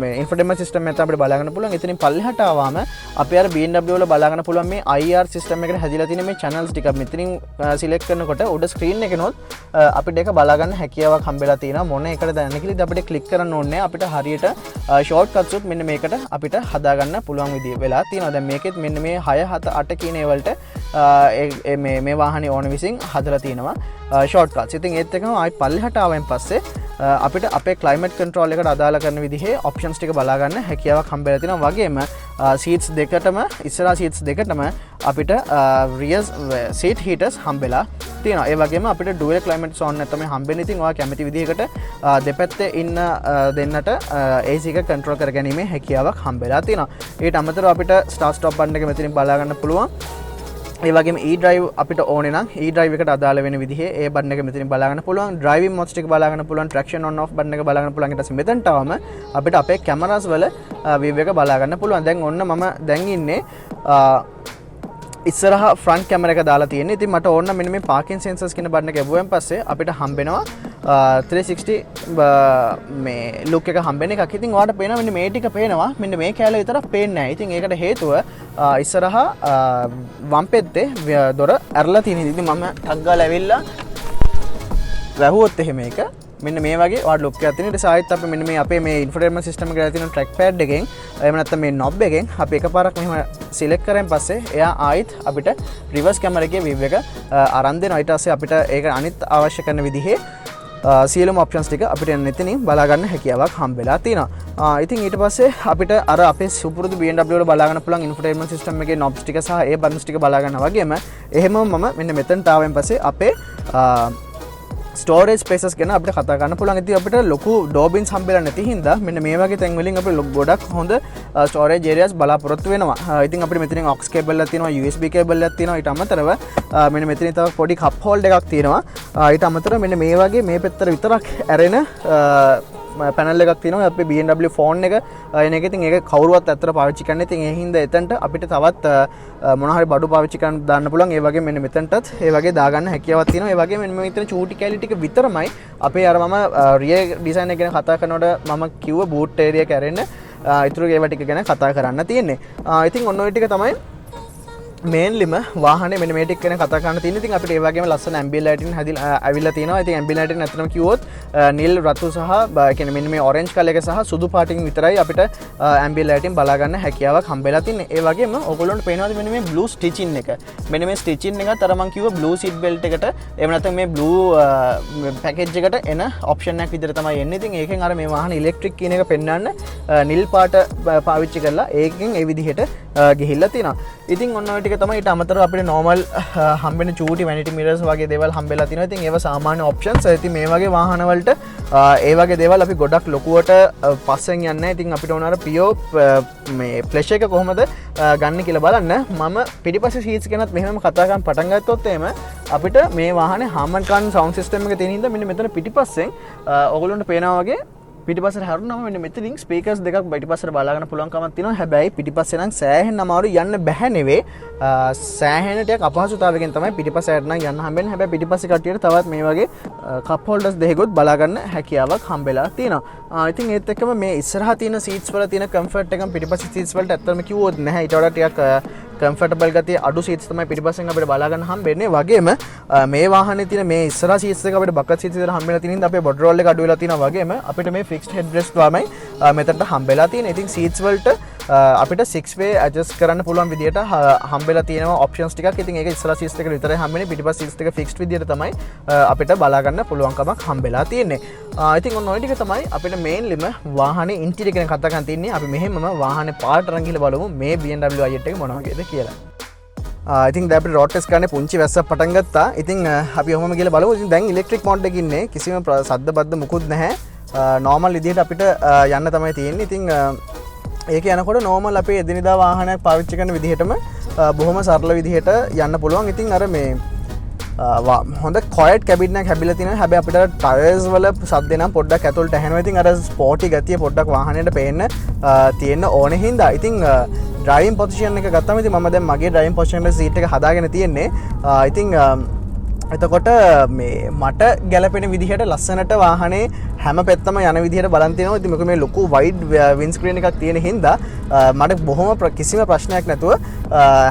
මේ ඉන්ෆෝටේන්මන්ට් සිස්ටම් එක අපිට බලා ගන්න පුළුවන්. එතනින් පල්ලෙහාට ආවම අපි අර BMW වල බලා ගන්න පුළුවන් මේ IR සිස්ටම් එකට හැදිලා තියෙන මේ channels ටික මෙතනින් සිලෙක්ට් කරනකොට උඩ ස්ක්‍රීන් එකනොත් අපිට ඒක බලා ගන්න හැකියාවක් හම්බෙලා තියෙනවා. මොන එකටද යන්නේ කියලා ඉතින් අපිට ක්ලික් කරන්න ඕනේ. අපිට හරියට ෂෝට් කට්ස් උත් මෙන්න මේකට අපිට හදා ගන්න පුළුවන් විදිය වෙලා තියෙනවා. දැන් මේකෙත් මෙන්න මේ 6 7 8 කියන ඒවලට මේ වාහනේ ඕන විසින් හදලා තියෙනවා ෂෝට් කට්ස්. ඉතින් ඒත් එකම ආයි පල්ලෙහාට ආවෙන් පස්සේ අපිට අපේ ක්ලයිමේට් කන්ට්‍රෝල් එකට අදාළ කරන විදිහේ ඔප්ෂන්ස් ටික බලා ගන්න හැකියාවක් හම්බෙලා තියෙනවා. වගේම සීට්ස් දෙකටම ඉස්සරහා සීට්ස් දෙකටම අපිට රියර් සීට් හීටර්ස් හම්බෙලා තියෙනවා. ඒ වගේම අපිට ඩුවල් ක්ලයිමේට් සෝන් එක තමයි හම්බෙන්නේ. ඉතින් ඔයා කැමති විදිහකට දෙපැත්තේ ඉන්න දෙන්නට AC එක කන්ට්‍රෝල් කරගැනීමේ හැකියාවක් හම්බෙලා තියෙනවා. ඊට අමතරව අපිට ස්ටාර්ට් ස්ටොප් බටන් එක මෙතනින් බලා ගන්න පුළුවන්. ඒ වගේම e-drive අපිට ඕනේ නම් e-drive එකට අදාළ වෙන විදිහේ ඒ බටන් එක මෙතනින් බලා ගන්න පුළුවන්. driving modes ටික බලා ගන්න පුළුවන්. traction on off බටන් එක බලා ගන්න පුළුවන්. ඊට පස්සේ මෙතනට આવම අපිට අපේ කැමරාස් වල view එක බලා ගන්න පුළුවන්. දැන් ඔන්න මම දැන් ඉන්නේ ඉස්සරහා ෆ්‍රන්ට් කැමරා එක දාලා තියෙන්නේ. ඉතින් මට ඕන මෙන්න මේ parking sensors කියන බටන් එක ගැබුවෙන් පස්සේ අපිට හම්බෙනවා 360 මේ ලුක් එක හම්බෙන එකක්. ඉතින් ඔයාලට පේනවා මෙන්න මේ ටික පේනවා. මෙන්න මේ කැලේ විතරක් පේන්නේ නැහැ. ඉතින් ඒකට හේතුව ඉස්සරහා වම් පෙත්තේ දොර ඇරලා තියෙන. ඉතින් මම ටක් ගාලා ඇවිල්ලා වැහුවොත් එහෙම ඒක මෙන්න මේ වගේ ඔයාලට ලුක් එකක් තියෙන. ඊට සායිත් අපි මෙන්න මේ අපේ මේ ඉන්ෆෝටේන්මන්ට් සිස්ටම් එකේ තියෙන ට්‍රැක් පෑඩ් එකෙන් එහෙම නැත්නම් මේ නොබ් එකෙන් අපි එකපාරක් මෙහෙම සිලෙක්ට් කරන් පස්සේ එයා ආයිත් අපිට රිවර්ස් කැමරා එකේ view එක අරන් දෙනවා. ඊට පස්සේ අපිට ඒක අනිත් අවශ්‍ය කරන විදිහේ සියලුම ඔප්ෂන්ස් ටික අපිට එතනින් බලා ගන්න හැකියාවක් හම්බෙලා තියෙනවා. ඉතින් ඊට පස්සේ අපිට අර අපේ සුපුරුදු BMW වල බලා ගන්න පුළුවන් ඉන්ෆෝටේන්මන්ට් සිස්ටම් එකේ knobs ටික සහ ඒ buttons ටික බලා ගන්නවා වගේම එහෙමම මම මෙන්න මෙතනට ආවෙන් පස්සේ අපේ ස්ටෝරේජ් ස්පේසස් ගැන අපිට කතා කරන්න පුළුවන්. ඉතින් අපිට ලොකු ඩෝබින්ස් හම්බෙලා නැති හින්දා මෙන්න මේ වගේ තැන් වලින් අපිට ගොඩක් හොඳ ස්ටෝරේජ් ඒරියාස් බලාපොරොත්තු වෙනවා. ඉතින් අපිට මෙතනින් aux කේබල් එකක් තියෙනවා, USB කේබල් එකක් තියෙනවා. ඊට අමතරව මෙන්න මෙතනින් තව පොඩි කප් හෝල්ඩර් එකක් තියෙනවා. ඊට අමතරව මෙන්න මේ වගේ මේ පැත්තට විතරක් ඇරෙන පැනල් එකක් තියෙනවා. අපේ BMW ෆෝන් එක එන එක. ඉතින් ඒක කවුරුවත් ඇත්තට පාවිච්චි කරන්නේ. ඉතින් ඒ හින්දා එතනට අපිට තවත් මොන හරි බඩු පාවිච්චි කරන්න දාන්න පුළුවන්. ඒ වගේ මෙන්න මෙතනටත් ඒ වගේ දාගන්න හැකියාවක් තියෙනවා. ඒ වගේ මෙන්න මෙතන චූටි කැලි ටික විතරමයි අපේ අර මම රියර් ඩිසයින් එක ගැන කතා කරනකොට මම කිව්ව බූට් ඒරියා එක ඇරෙන්න ඊටු ඒවා ටික ගැන කතා කරන්න තියෙන්නේ. ඉතින් ඔන්න ඔය ටික තමයි මේන්ලිම වාහනේ මෙන්න මේ ටික ගැන කතා කරන්න තියෙන්නේ. ඉතින් අපිට ඒ වගේම ලස්සන ඇම්බියන්ට් ලයිටින් ඇවිල්ලා තියෙනවා. ඉතින් ඇම්බියන්ට් ලයිටින් ඇත්තටම කිව්වොත් නිල් රතු සහ කියන්නේ මෙන්න මේ ඔරෙන්ජ් කලර් එක සහ සුදු පාටින් විතරයි අපිට ඇම්බියන්ට් ලයිටින් බලා ගන්න හැකියාවක් හම්බෙලා තින්නේ. ඒ වගේම ඕගොල්ලන්ට පේනවාද මෙන්න මේ බ්ලූ ස්ටිචින් එක. මෙන්න මේ ස්ටිචින් එකත් අර මම කිව්ව බ්ලූ සීට් බෙල්ට් එකට එහෙම නැත්නම් මේ බ්ලූ පැකේජ් එකට එන ඔප්ෂන් එකක් විදිහට තමයි එන්නේ. ඉතින් ඒකෙන් අර මේ වාහනේ ඉලෙක්ට්‍රික් කියන එක පෙන්වන්න නිල් පාට පාවිච්චි කරලා ඒකෙන් ඒ විදිහට ගිහිල්ලා තියෙනවා. ඉතින් ඔන්න ඔය ටික තමයි. ඊට අමතරව අපිට normal හම්බෙන චූටි vanity mirrors වගේ දේවල් හම්බෙලා තිනවා. ඉතින් ඒවා සාමාන්‍ය options. ඉතින් මේ වගේ වාහන වලට ඒ වගේ දේවල් අපි ගොඩක් ලොකුවට පස්සෙන් යන්නේ නැහැ. ඉතින් අපිට ඕන අර pure මේ pleasure එක කොහොමද ගන්න කියලා බලන්න. මම පිටිපස්සේ seats ගැනත් මෙහෙම කතා කරන් පටන් ගත්තොත් එහෙම අපිට මේ වාහනේ Harman Kardon sound system එක තියෙන හින්දා මෙන්න මෙතන පිටිපස්සෙන් ඔයගොල්ලන්ට පේනවා වගේ පිටිපස්සට හැරුණාම මෙන්න මෙතනින් ස්පීකර්ස් දෙකක් පිටිපස්සට බලා ගන්න පුළුවන්කමක් තියෙනවා. හැබැයි පිටිපස්සේ නම් සෑහෙන අමාරු යන්න බෑ නෙවෙයි. සෑහෙන ටිකක් අපහසුතාවයකින් තමයි පිටිපස්සට නම් යන්න හම්බෙන්නේ. හැබැයි පිටිපස්සේ කට්ටියට තවත් මේ වගේ කප් හෝල්ඩර්ස් දෙකකුත් බලා ගන්න හැකියාවක් හම්බෙලා තියෙනවා. ඉතින් ඒත් එක්කම මේ ඉස්සරහා තියෙන සීට්ස් වල තියෙන කම්ෆර්ට් එකම පිටිපස්සේ සීට්ස් වලට ඇත්තටම කිව්වොත් නැහැ. ඊට වඩා ටිකක් කම්ෆර්ටබල් ගතිය අඩු සීට්ස් තමයි පිටිපස්සෙන් අපිට බලා ගන්න හම්බෙන්නේ. වගේම මේ වාහනේ තියෙන මේ ඉස්සරහා සීට්ස් එක අපිට බකට් සීට්ස් විතර හම්බෙලා තියෙන හින්දා අපේ බොඩි රෝල් එක අඩු වෙලා තියෙනවා. වගේම අපිට මේ ෆික්ස්ඩ් හෙඩ් රෙස්ට් තමයි මෙතනට හම්බෙලා තියෙන්නේ. ඉතින් සීට්ස් වලට අපිට 6 way adjust කරන්න පුළුවන් විදියට හම්බෙලා තියෙනවා ඔප්ෂන්ස් ටිකක්. ඉතින් ඒක ඉස්සරහා සීට්ස් එකට විතරයි හම්බෙන්නේ. පිටිපස්ස සීට්ස් එක ෆික්ස්ඩ් විදියට තමයි අපිට බලා ගන්න පුළුවන්කමක් හම්බෙලා තියෙන්නේ. ඉතින් ඔන්න ඔය ටික තමයි අපිට මේන්ලිම වාහනේ ඉන්ටීරියර් ගැන කතා කරන්න තියෙන්නේ. අපි මෙහෙමම වාහනේ පාට අරන් ගිහලා බලමු මේ BMW i8 එක මොන වගේද කියලා. ඉතින් දැන් අපිට රෝඩ් ටෙස්ට් කරන්නේ පුංචි වැස්සක් පටන් ගත්තා. ඉතින් අපි ඔහොම ගිහලා බලමු. ඉතින් දැන් ඉලෙක්ට්‍රික් මෝඩ් එකේ ඉන්නේ. කිසිම සද්ද බද්ද මුකුත් නැහැ. නෝමල් විදිහට අපිට යන්න තමයි තියෙන්නේ. ඉතින් ඒක යනකොට නෝමල් අපේ එදිනෙදා වාහනයක් පාවිච්චි කරන විදිහටම බොහොම සරල විදිහට යන්න පුළුවන්. ඉතින් අර මේ හොඳ කොයට් කැබිනක් හැබිලා තියෙනවා. හැබැයි අපිට ටයර්ස් වල ශබ්ද නම් පොඩ්ඩක් ඇතුළට ඇහෙනවා. ඉතින් අර ස්පෝටි ගතිය පොඩ්ඩක් වාහනේට පේන්න තියෙන්න ඕනේ හින්දා. ඉතින් ඩ්‍රයිවිං පොසිෂන් එක ගත්තම ඉතින් මම දැන් මගේ ඩ්‍රයිවිං පොසිෂන් එක සීට් එක හදාගෙන තියෙන්නේ. ඉතින් එතකොට මේ මට ගැලපෙන විදිහට ලස්සනට වාහනේ හැම පැත්තම යන විදිහට බලන් තියෙනවා. ඉතින් මේක මේ ලොකු වයිඩ් වින් ස්ක්‍රීන් එකක් තියෙන හින්දා මට බොහොම කිසිම ප්‍රශ්නයක් නැතුව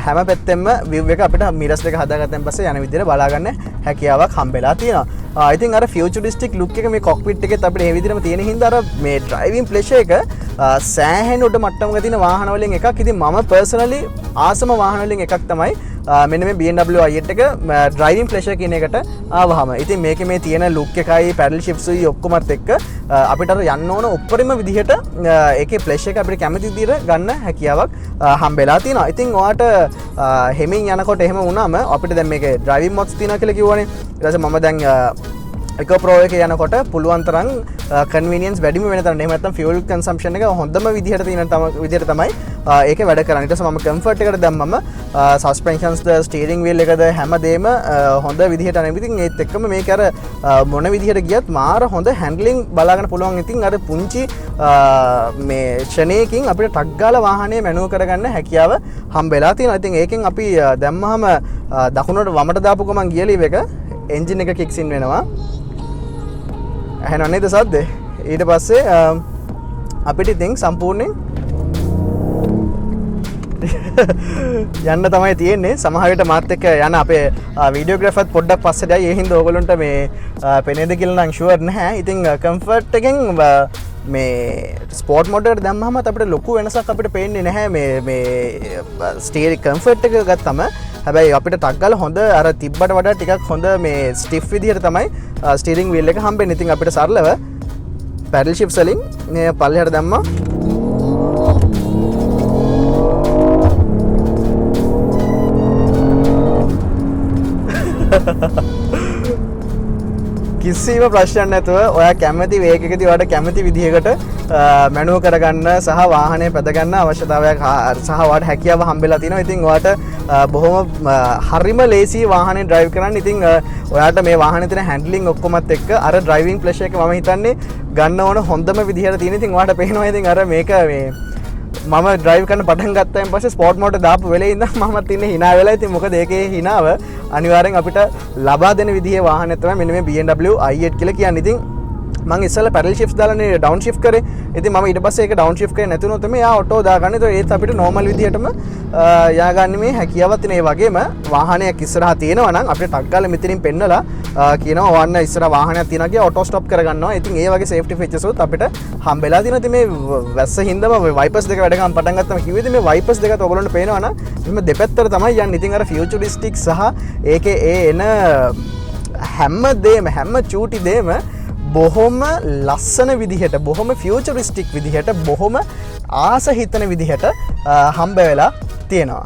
හැම පැත්තෙම view එක අපිට මිරර්ස් දෙක හදාගත්තන් පස්සේ යන විදිහට බලා ගන්න හැකියාවක් හම්බෙලා තියෙනවා. ඉතින් අර ෆියුචරිස්ටික් ලුක් එක මේ කොක්පිට් එකෙත් අපිට මේ විදිහටම තියෙන හින්දා අර මේ ඩ්‍රයිවිං ප්ලෙෂර් එක සෑහෙන උඩ මට්ටමක තියෙන වාහන වලින් එකක්. ඉතින් මම පර්සනලි ආසම වාහන වලින් එකක් තමයි මෙන්න මේ BMW i8 එක ඩ්‍රයිවිං ප්ලෙෂර් කියන එකට ආවහම. ඉතින් මේකේ මේ තියෙන ලුක් එකයි පැඩල් ෂිෆ්ට්ස් උයි ඔක්කොමත් එක්ක අපිට අර යන්න ඕන උඩරිම විදිහට ඒකේ ප්ලෙෂර් එක අපිට කැමති විදිහට ගන්න හැකියාවක් හම්බෙලා තියෙනවා. ඉතින් ඔයාට හෙමින් යනකොට එහෙම වුණාම අපිට දැන් මේකේ ඩ්‍රයිවිං මොඩ්ස් තියෙනවා කියලා කිව්වනේ. ඊට පස්සේ මම දැන් එක ප්‍රෝ එකේ යනකොට පුළුවන් තරම් කන්වීනියන්ස් වැඩිම වෙන තරම් එහෙම නැත්නම් ෆියුල් කන්සම්ප්ෂන් එක හොඳම විදිහට තියෙන විදිහට තමයි ඒකේ වැඩ කරන්නේ. ඊට පස්සේ මම කම්ෆර්ට් එකට දැම්මම සස්පෙන්ෂන්ස් ද ස්ටියරිං වීල් එකද හැමදේම හොඳ විදිහට අනේ. ඉතින් ඒත් එක්කම මේක අර මොන විදිහට ගියත් මාර හොඳ හැන්ඩ්ලින් බලාගන්න පුළුවන්. ඉතින් අර පුංචි මේ ෂණයකින් අපිට ටක් ගාලා වාහනේ මැනුවල් කරගන්න හැකියාව හම්බෙලා තියෙනවා. ඉතින් ඒකෙන් අපි දැම්මහම දකුණට වමට දාපු ගමන් ගියලීව එක එන්ජින් එක කික්ස් ඉන් වෙනවා. ඇහෙනව නේද සද්ද? ඊට පස්සේ අපිට ඉතින් සම්පූර්ණයෙන් යන්න තමයි තියෙන්නේ. සමහර විට මාත් එක්ක යන අපේ වීඩියෝග්‍රාෆර්ත් පොඩ්ඩක් පස්සට යයි. ඒ හින්දා ඕගොල්ලන්ට මේ පෙනේද කියලා නම් ෂුවර් නැහැ. ඉතින් කම්ෆර්ට් එකෙන් මේ ස්පෝර්ට් මොඩ් එකට දැම්මම අපිට ලොකු වෙනසක් අපිට පේන්නේ නැහැ. මේ ස්ටියරිං කම්ෆර්ට් එක ගත්තම හැබැයි අපිට ටක් ගාලා හොඳ අර තිබ්බට වඩා ටිකක් හොඳ මේ ස්ටිෆ් විදිහට තමයි ස්ටියරිං වීල් එක හම්බෙන්නේ. ඉතින් අපිට සරලව පැඩල් ෂිෆ්ට්ස් වලින් මේ පල්ලෙහාට දැම්මා. කිසිම ප්‍රශ්නයක් නැතුව ඔයා කැමති වේගයකදී ඔයාට කැමති විදිහකට මැනුව කරගන්න සහ වාහනය පැදගන්න අවශ්‍යතාවයක් සහ ඔයාට හැකියාව හම්බෙලා තිනවා. ඉතින් ඔයාට බොහොම හරිම ලේසි වාහනේ ඩ්‍රයිව් කරන්න. ඉතින් ඔයාට මේ වාහනේ තියෙන හැන්ඩ්ලින් ඔක්කොමත් එක්ක අර ඩ්‍රයිවිං ප්ලෙෂර් එක මම හිතන්නේ ගන්න ඕන හොඳම විදිහට තියෙන. ඉතින් ඔයාට පේනවා ඉතින් අර මේක මේ මම ඩ්‍රයිව් කරන්න පටන් ගත්තාන් පස්සේ ස්පෝර්ට් මෝඩ් එක දාපු වෙලේ ඉඳන් මමත් ඉන්නේ hina වෙලා. ඉතින් මොකද ඒකේ hinaව අනිවාර්යෙන් අපිට ලබා දෙන විදිහේ වාහනය තමයි මෙන්න මේ BMW i8 කියලා කියන්නේ. ඉතින් මම ඉස්සෙල්ලා පැඩල් ෂිෆ්ට්ස් දාලානේ ඩවුන් ෂිෆ්ට් කරේ. ඉතින් මම ඊට පස්සේ ඒක ඩවුන් ෂිෆ්ට් කරේ නැතුනොත් තමයි එයා ඔටෝ දාගන්නේ. ඒත් අපිට නෝමල් විදිහටම ය아가න්න මේ හැකියාවක් තියෙන. ඒ වගේම වාහනයක් ඉස්සරහා තියෙනවා නම් අපිට ටක් ගාලා මෙතනින් පෙන්නලා කියනවා වන්න ඉස්සරහා වාහනයක් තියෙනවා කියලා ඔටෝ ස්ටොප් කරගන්නවා. ඉතින් ඒ වගේ සේෆ්ටි ෆීචර්ස් උත් අපිට හම්බෙලා තියෙනවා. ඉතින් මේ වැස්ස හින්දාම වයිපර්ස් දෙක වැඩ ගන්න පටන් ගත්තම කිව්වේ ඉතින් මේ වයිපර්ස් දෙකත් ඔයගොල්ලන්ට පේනවා නම් මෙහෙම දෙපැත්තට තමයි යන්නේ. ඉතින් අර ෆියුචරිස්ටික් සහ ඒකේ එන හැම චූටි දෙම බොහොම ලස්සන විදිහට බොහොම ෆියුචරිස්ටික් විදිහට බොහොම ආස හිතන විදිහට හම්බ වෙලා තියෙනවා.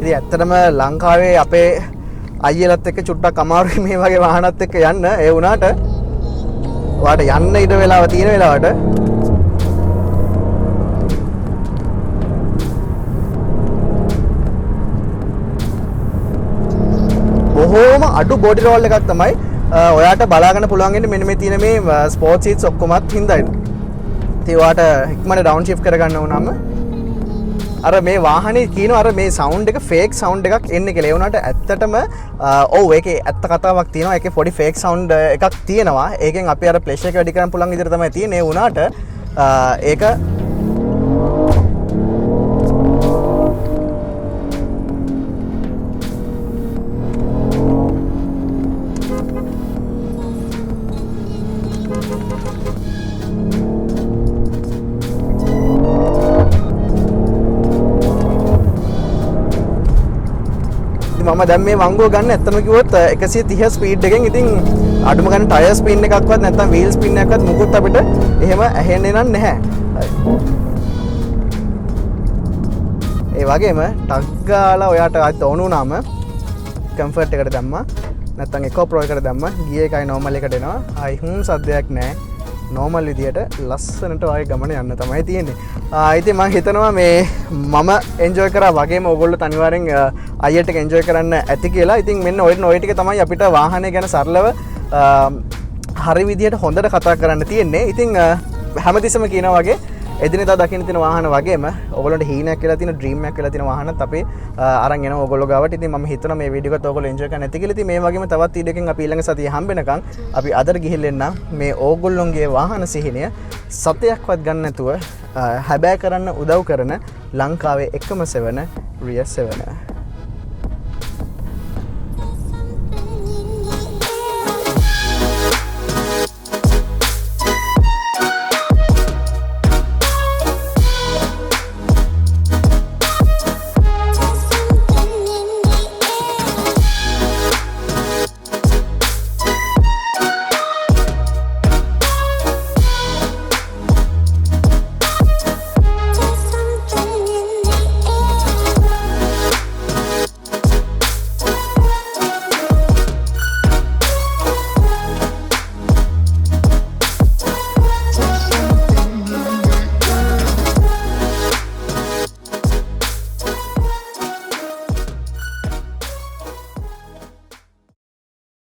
ඉතින් ඇත්තටම ලංකාවේ අපේ අයියලත් එක්ක චුට්ටක් අමාරුයි මේ වගේ වාහනත් එක්ක යන්න. ඒ වුණාට ඔයාට යන්න ඉඩ වෙලාව තියෙන වෙලාවට බොහෝම අඩු බෝඩි රෝල් එකක් තමයි ඔයාට බලාගන්න පුළුවන් වෙන්නේ මෙන්න මේ තියෙන මේ ස්පෝර්ට් සීට්ස් ඔක්කොමත් හින්දා. ඉතින් ඔයාට ඉක්මනට ඩවුන් ෂිෆ්ට් කරගන්න වුණාම අර මේ වාහනේ කියනවා අර මේ සවුන්ඩ් එක ෆේක් සවුන්ඩ් එකක් එන්නේ කියලා. ඒ වුණාට ඇත්තටම ඔව් ඒකේ ඇත්ත කතාවක් තියෙනවා. ඒකේ පොඩි ෆේක් සවුන්ඩ් එකක් තියෙනවා. ඒකෙන් අපි අර ප්ලෙෂර් එක වැඩි කරන්න පුළුවන් විදිහට තමයි තියෙන්නේ. ඒ වුණාට ඒක ඉතින් මම දැන් මේ වංගුව ගන්න ඇත්තම කිව්වොත් 130 ස්පීඩ් එකෙන් ඉතින් අඩුම ගන්න ටයර් ස්පින් එකක්වත් නැත්නම් වීල් ස්පින් එකක්වත් මුකුත් අපිට එහෙම ඇහෙන්නේ නැහැ. ඒ වගේම ටක් ගාලා ඔයාට ඕන වුණාම කම්ෆර්ට් එකට දැම්මා නැත්නම් එකෝ ප්‍රෝ එකට දැම්මා ගියර් එකයි නෝමල් එකට එනවා. ආයි සද්දයක් නැහැ. නෝමල් විදියට ලස්සනට වගේ ගමන යන්න තමයි තියෙන්නේ. ඉතින් මම හිතනවා මේ මම එන්ජොයි කරා වගේම ඔයගොල්ලෝ අනිවාර්යෙන් අයියට එන්ජොයි කරන්න ඇති කියලා. ඉතින් මෙන්න ඔය ටික තමයි අපිට වාහනය ගැන සරලව හරි විදියට හොඳට කතා කරන්න තියෙන්නේ. ඉතින් හැමතිස්සම කියනවා වගේ එදිනෙදා දකින්න තියෙන වාහන වගේම ඔයගොල්ලන්ට හීනයක් කියලා තියෙන ඩ්‍රීම් එකක් කියලා තියෙන වාහනත් අපි අරන් එනවා ඔයගොල්ලෝ ගාවට. ඉතින් මම හිතනවා මේ වීඩියෝ එකත් ඔයගොල්ලෝ එන්ජොයි කරන්න ඇති කියලා. ඉතින් මේ වගේම තවත් වීඩියෝ එකකින් අපි ඊළඟ සතියේ හම්බෙනකන් අපි අදට ගිහිල්ලා එන්න මේ ඕගොල්ලොන්ගේ වාහන සිහිනය සතයක්වත් ගන්න නැතුව හැබෑ කරන්න උදව් කරන ලංකාවේ එකම සෙවන රිය 7.